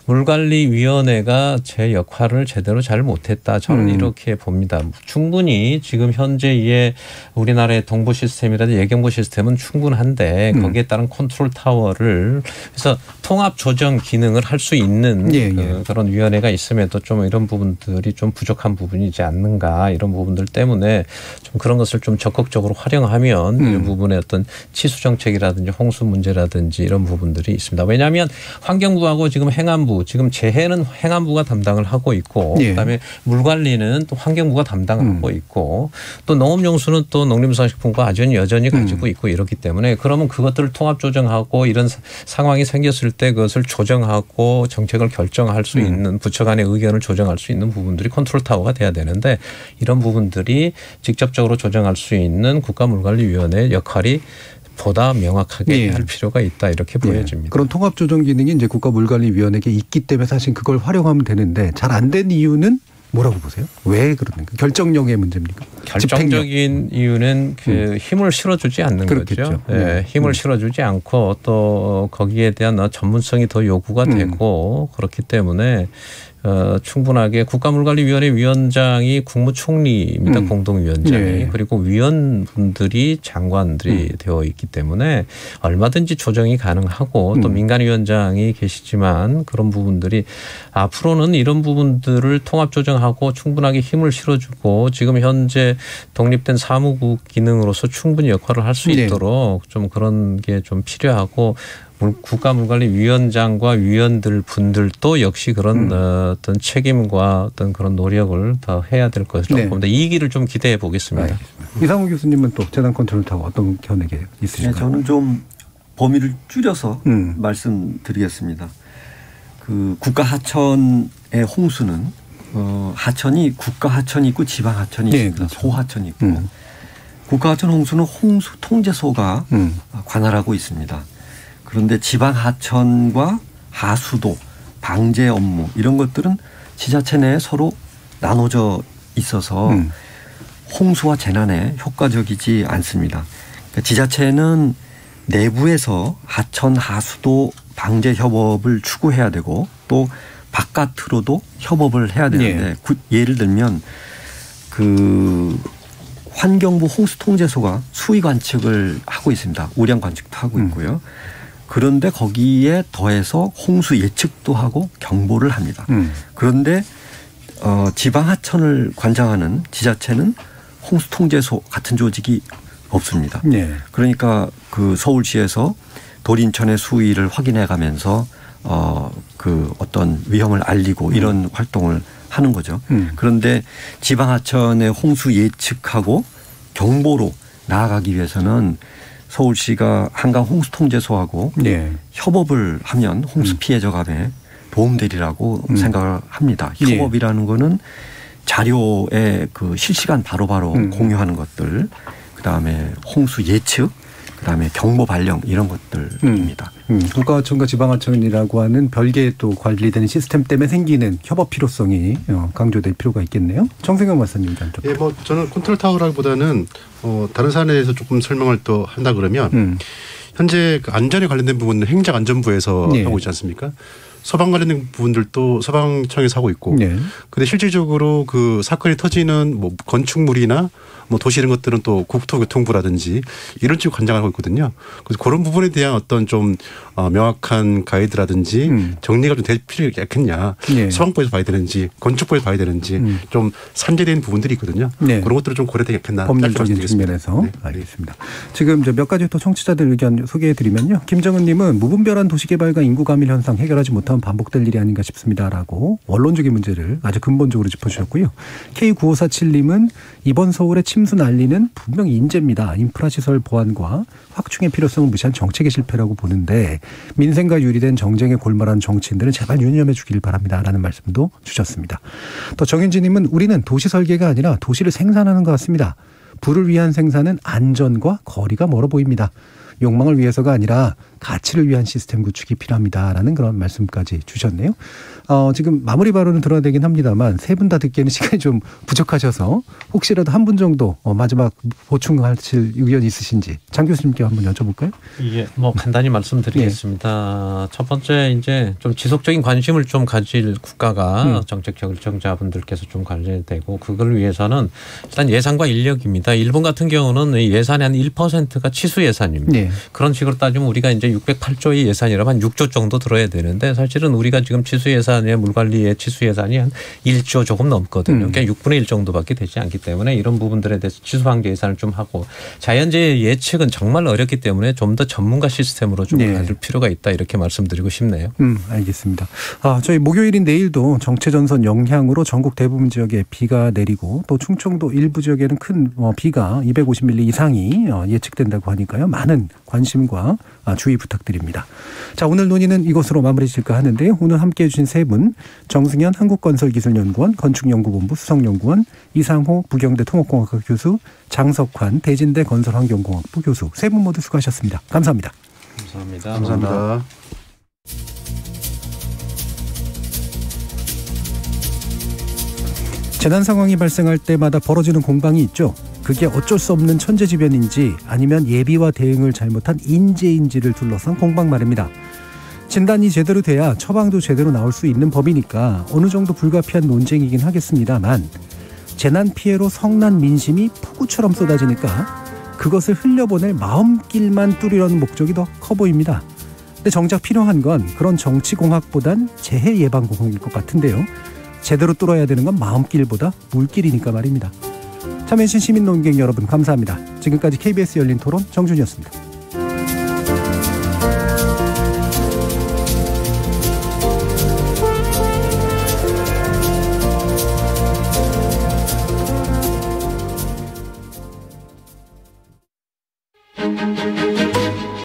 물관리위원회가 제 역할을 제대로 잘 못했다, 저는 이렇게 봅니다. 충분히 지금 현재의 우리나라의 동부 시스템이라든지 예경보 시스템은 충분한데, 거기에 따른 컨트롤 타워를 그래서 통합 조정 기능을 할 수 있는 그런 위원회가 있음에도 좀 이런 부분들이 좀 부족한 부분이지 않는가, 이런 부분들 때문에 좀 그런 것을 좀 적극적으로 활용하면 이런 부분의 어떤 치수 정책이라든지 홍수 문제라든지 이런 부분들이 있습니다. 왜냐하면 환경부하고 지금 행안부, 지금 재해는 행안부가 담당을 하고 있고, 그다음에 물관리는 또 환경부가 담당하고 있고, 또 농업용수는 또 농림수산식품부가 여전히 가지고 있고, 이렇기 때문에 그러면 그것들을 통합 조정하고 이런 상황이 생겼을 때 그것을 조정하고 정책을 결정할 수 있는, 부처 간의 의견을 조정할 수 있는 부분들이 컨트롤 타워가 돼야 되는데, 이런 부분들이 직접적으로 조정할 수 있는 국가물관리위원회의 역할이 보다 명확하게 할 필요가 있다 이렇게 보여집니다. 그런 통합 조정 기능이 이제 국가물관리위원회에 있기 때문에 사실 그걸 활용하면 되는데 잘 안 된 이유는 뭐라고 보세요? 왜 그러는가? 결정력의 문제입니까? 결정적인 이유는 그 힘을 실어주지 않는 거죠. 네. 힘을 실어주지 않고 또 거기에 대한 전문성이 더 요구가 되고 그렇기 때문에 충분하게 국가물관리위원회 위원장이 국무총리입니다. 공동위원장이. 그리고 위원분들이 장관들이 되어 있기 때문에 얼마든지 조정이 가능하고 또 민간위원장이 계시지만 그런 부분들이 앞으로는 이런 부분들을 통합조정하고 충분하게 힘을 실어주고 지금 현재 독립된 사무국 기능으로서 충분히 역할을 할 수 있도록 좀 그런 게 좀 필요하고 국가물관리위원장과 위원들 분들도 역시 그런 어떤 책임과 어떤 그런 노력을 더 해야 될 것으로 봅니다. 이 길을 좀 기대해 보겠습니다. 이상우 교수님은 또 재단 컨트롤 타워 어떤 견해가 있으실까요? 네, 저는 좀 범위를 줄여서 말씀드리겠습니다. 그 국가 하천의 홍수는 하천이 국가 하천이 있고 지방 하천이 있습니다. 그렇죠. 소하천이 있고 국가 하천 홍수는 홍수 통제소가 관할하고 있습니다. 그런데 지방 하천과 하수도, 방제 업무 이런 것들은 지자체 내에 서로 나눠져 있어서 홍수와 재난에 효과적이지 않습니다. 그러니까 지자체는 내부에서 하천, 하수도 방제 협업을 추구해야 되고 또 바깥으로도 협업을 해야 되는데 예를 들면 그 환경부 홍수통제소가 수위 관측을 하고 있습니다. 우량 관측도 하고 있고요. 그런데 거기에 더해서 홍수 예측도 하고 경보를 합니다. 그런데 지방 하천을 관장하는 지자체는 홍수통제소 같은 조직이 없습니다. 그러니까 그 서울시에서 도린천의 수위를 확인해 가면서 그 어떤 위험을 알리고 이런 활동을 하는 거죠. 그런데 지방 하천의 홍수 예측하고 경보로 나아가기 위해서는 서울시가 한강 홍수통제소하고 협업을 하면 홍수 피해 저감에 도움되리라고 생각을 합니다. 협업이라는 거는 자료의 그 실시간 바로바로 공유하는 것들, 그다음에 홍수 예측, 그다음에 경보 발령 이런 것들입니다. 국가하천과 지방하천이라고 하는 별개의 또 관리되는 시스템 때문에 생기는 협업 필요성이 강조될 필요가 있겠네요. 정승현 박사님. 예, 뭐 저는 컨트롤 타워라기보다는 다른 사안에 대해서 조금 설명을 또 한다 그러면 현재 그 안전에 관련된 부분은 행정안전부에서 하고 있지 않습니까? 소방 관련된 부분들도 소방청에서 하고 있고, 근데 실질적으로 그 사건이 터지는 뭐 건축물이나 뭐 도시 이런 것들은 또 국토교통부라든지 이런 쪽 관장하고 있거든요. 그래서 그런 부분에 대한 어떤 좀 명확한 가이드라든지 정리가 좀 될 필요가 있겠냐. 소방부에서 봐야 되는지 건축부에서 봐야 되는지 좀 산재된 부분들이 있거든요. 그런 것들을 좀 고려되겠나. 법률적인 측면에서. 알겠습니다. 지금 몇 가지 또 청취자들 의견 소개해드리면요. 김정은님은 무분별한 도시개발과 인구 감일 현상 해결하지 못하면 반복될 일이 아닌가 싶습니다라고 원론적인 문제를 아주 근본적으로 짚어주셨고요. K9547님은 이번 서울의 침수 난리는 분명히 인재입니다. 인프라시설 보완과 확충의 필요성을 무시한 정책의 실패라고 보는데 민생과 유리된 정쟁에 골몰한 정치인들은 제발 유념해 주길 바랍니다라는 말씀도 주셨습니다. 또 정윤지님은 우리는 도시 설계가 아니라 도시를 생산하는 것 같습니다. 부를 위한 생산은 안전과 거리가 멀어 보입니다. 욕망을 위해서가 아니라 가치를 위한 시스템 구축이 필요합니다라는 그런 말씀까지 주셨네요. 지금 마무리 발언은 드러나되긴 합니다만 세 분 다 듣기에는 시간이 좀 부족하셔서 혹시라도 한 분 정도 마지막 보충하실 의견 있으신지 장 교수님께 한번 여쭤볼까요? 예, 뭐 간단히 말씀드리겠습니다. 첫 번째 이제 좀 지속적인 관심을 좀 가질 국가가 정책 결정자분들께서 좀 가져야 되고 그걸 위해서는 일단 예산과 인력입니다. 일본 같은 경우는 예산의 한 1%가 치수 예산입니다. 그런 식으로 따지면 우리가 이제 608조의 예산이라면 한 6조 정도 들어야 되는데 사실은 우리가 지금 치수 예산의 물관리의 치수 예산이 한 1조 조금 넘거든요. 그러니까 6분의 1 정도밖에 되지 않기 때문에 이런 부분들에 대해서 치수 방제 예산을 좀 하고 자연재해 예측은 정말 어렵기 때문에 좀 더 전문가 시스템으로 좀 가질 필요가 있다 이렇게 말씀드리고 싶네요. 알겠습니다. 저희 목요일인 내일도 정체전선 영향으로 전국 대부분 지역에 비가 내리고 또 충청도 일부 지역에는 큰 비가 250mm 이상이 예측된다고 하니까요. 많은 관심과 주의 부탁드립니다. 자, 오늘 논의는 이것으로 마무리 질까 하는데요. 오늘 함께해 주신 세 분, 정승현 한국건설기술연구원 건축연구본부 수석연구원, 이상호 부경대 토목공학과 교수, 장석환 대진대 건설환경공학부 교수, 세 분 모두 수고하셨습니다. 감사합니다. 감사합니다. 감사합니다. 재난 상황이 발생할 때마다 벌어지는 공방이 있죠. 그게 어쩔 수 없는 천재지변인지 아니면 예비와 대응을 잘못한 인재인지를 둘러싼 공방 말입니다. 진단이 제대로 돼야 처방도 제대로 나올 수 있는 법이니까 어느 정도 불가피한 논쟁이긴 하겠습니다만, 재난 피해로 성난 민심이 폭우처럼 쏟아지니까 그것을 흘려보낼 마음길만 뚫으려는 목적이 더 커 보입니다. 근데 정작 필요한 건 그런 정치공학보단 재해 예방공학일 것 같은데요. 제대로 뚫어야 되는 건 마음길보다 물길이니까 말입니다. 참여해주신 시민논객 여러분 감사합니다. 지금까지 KBS 열린 토론 정준이었습니다.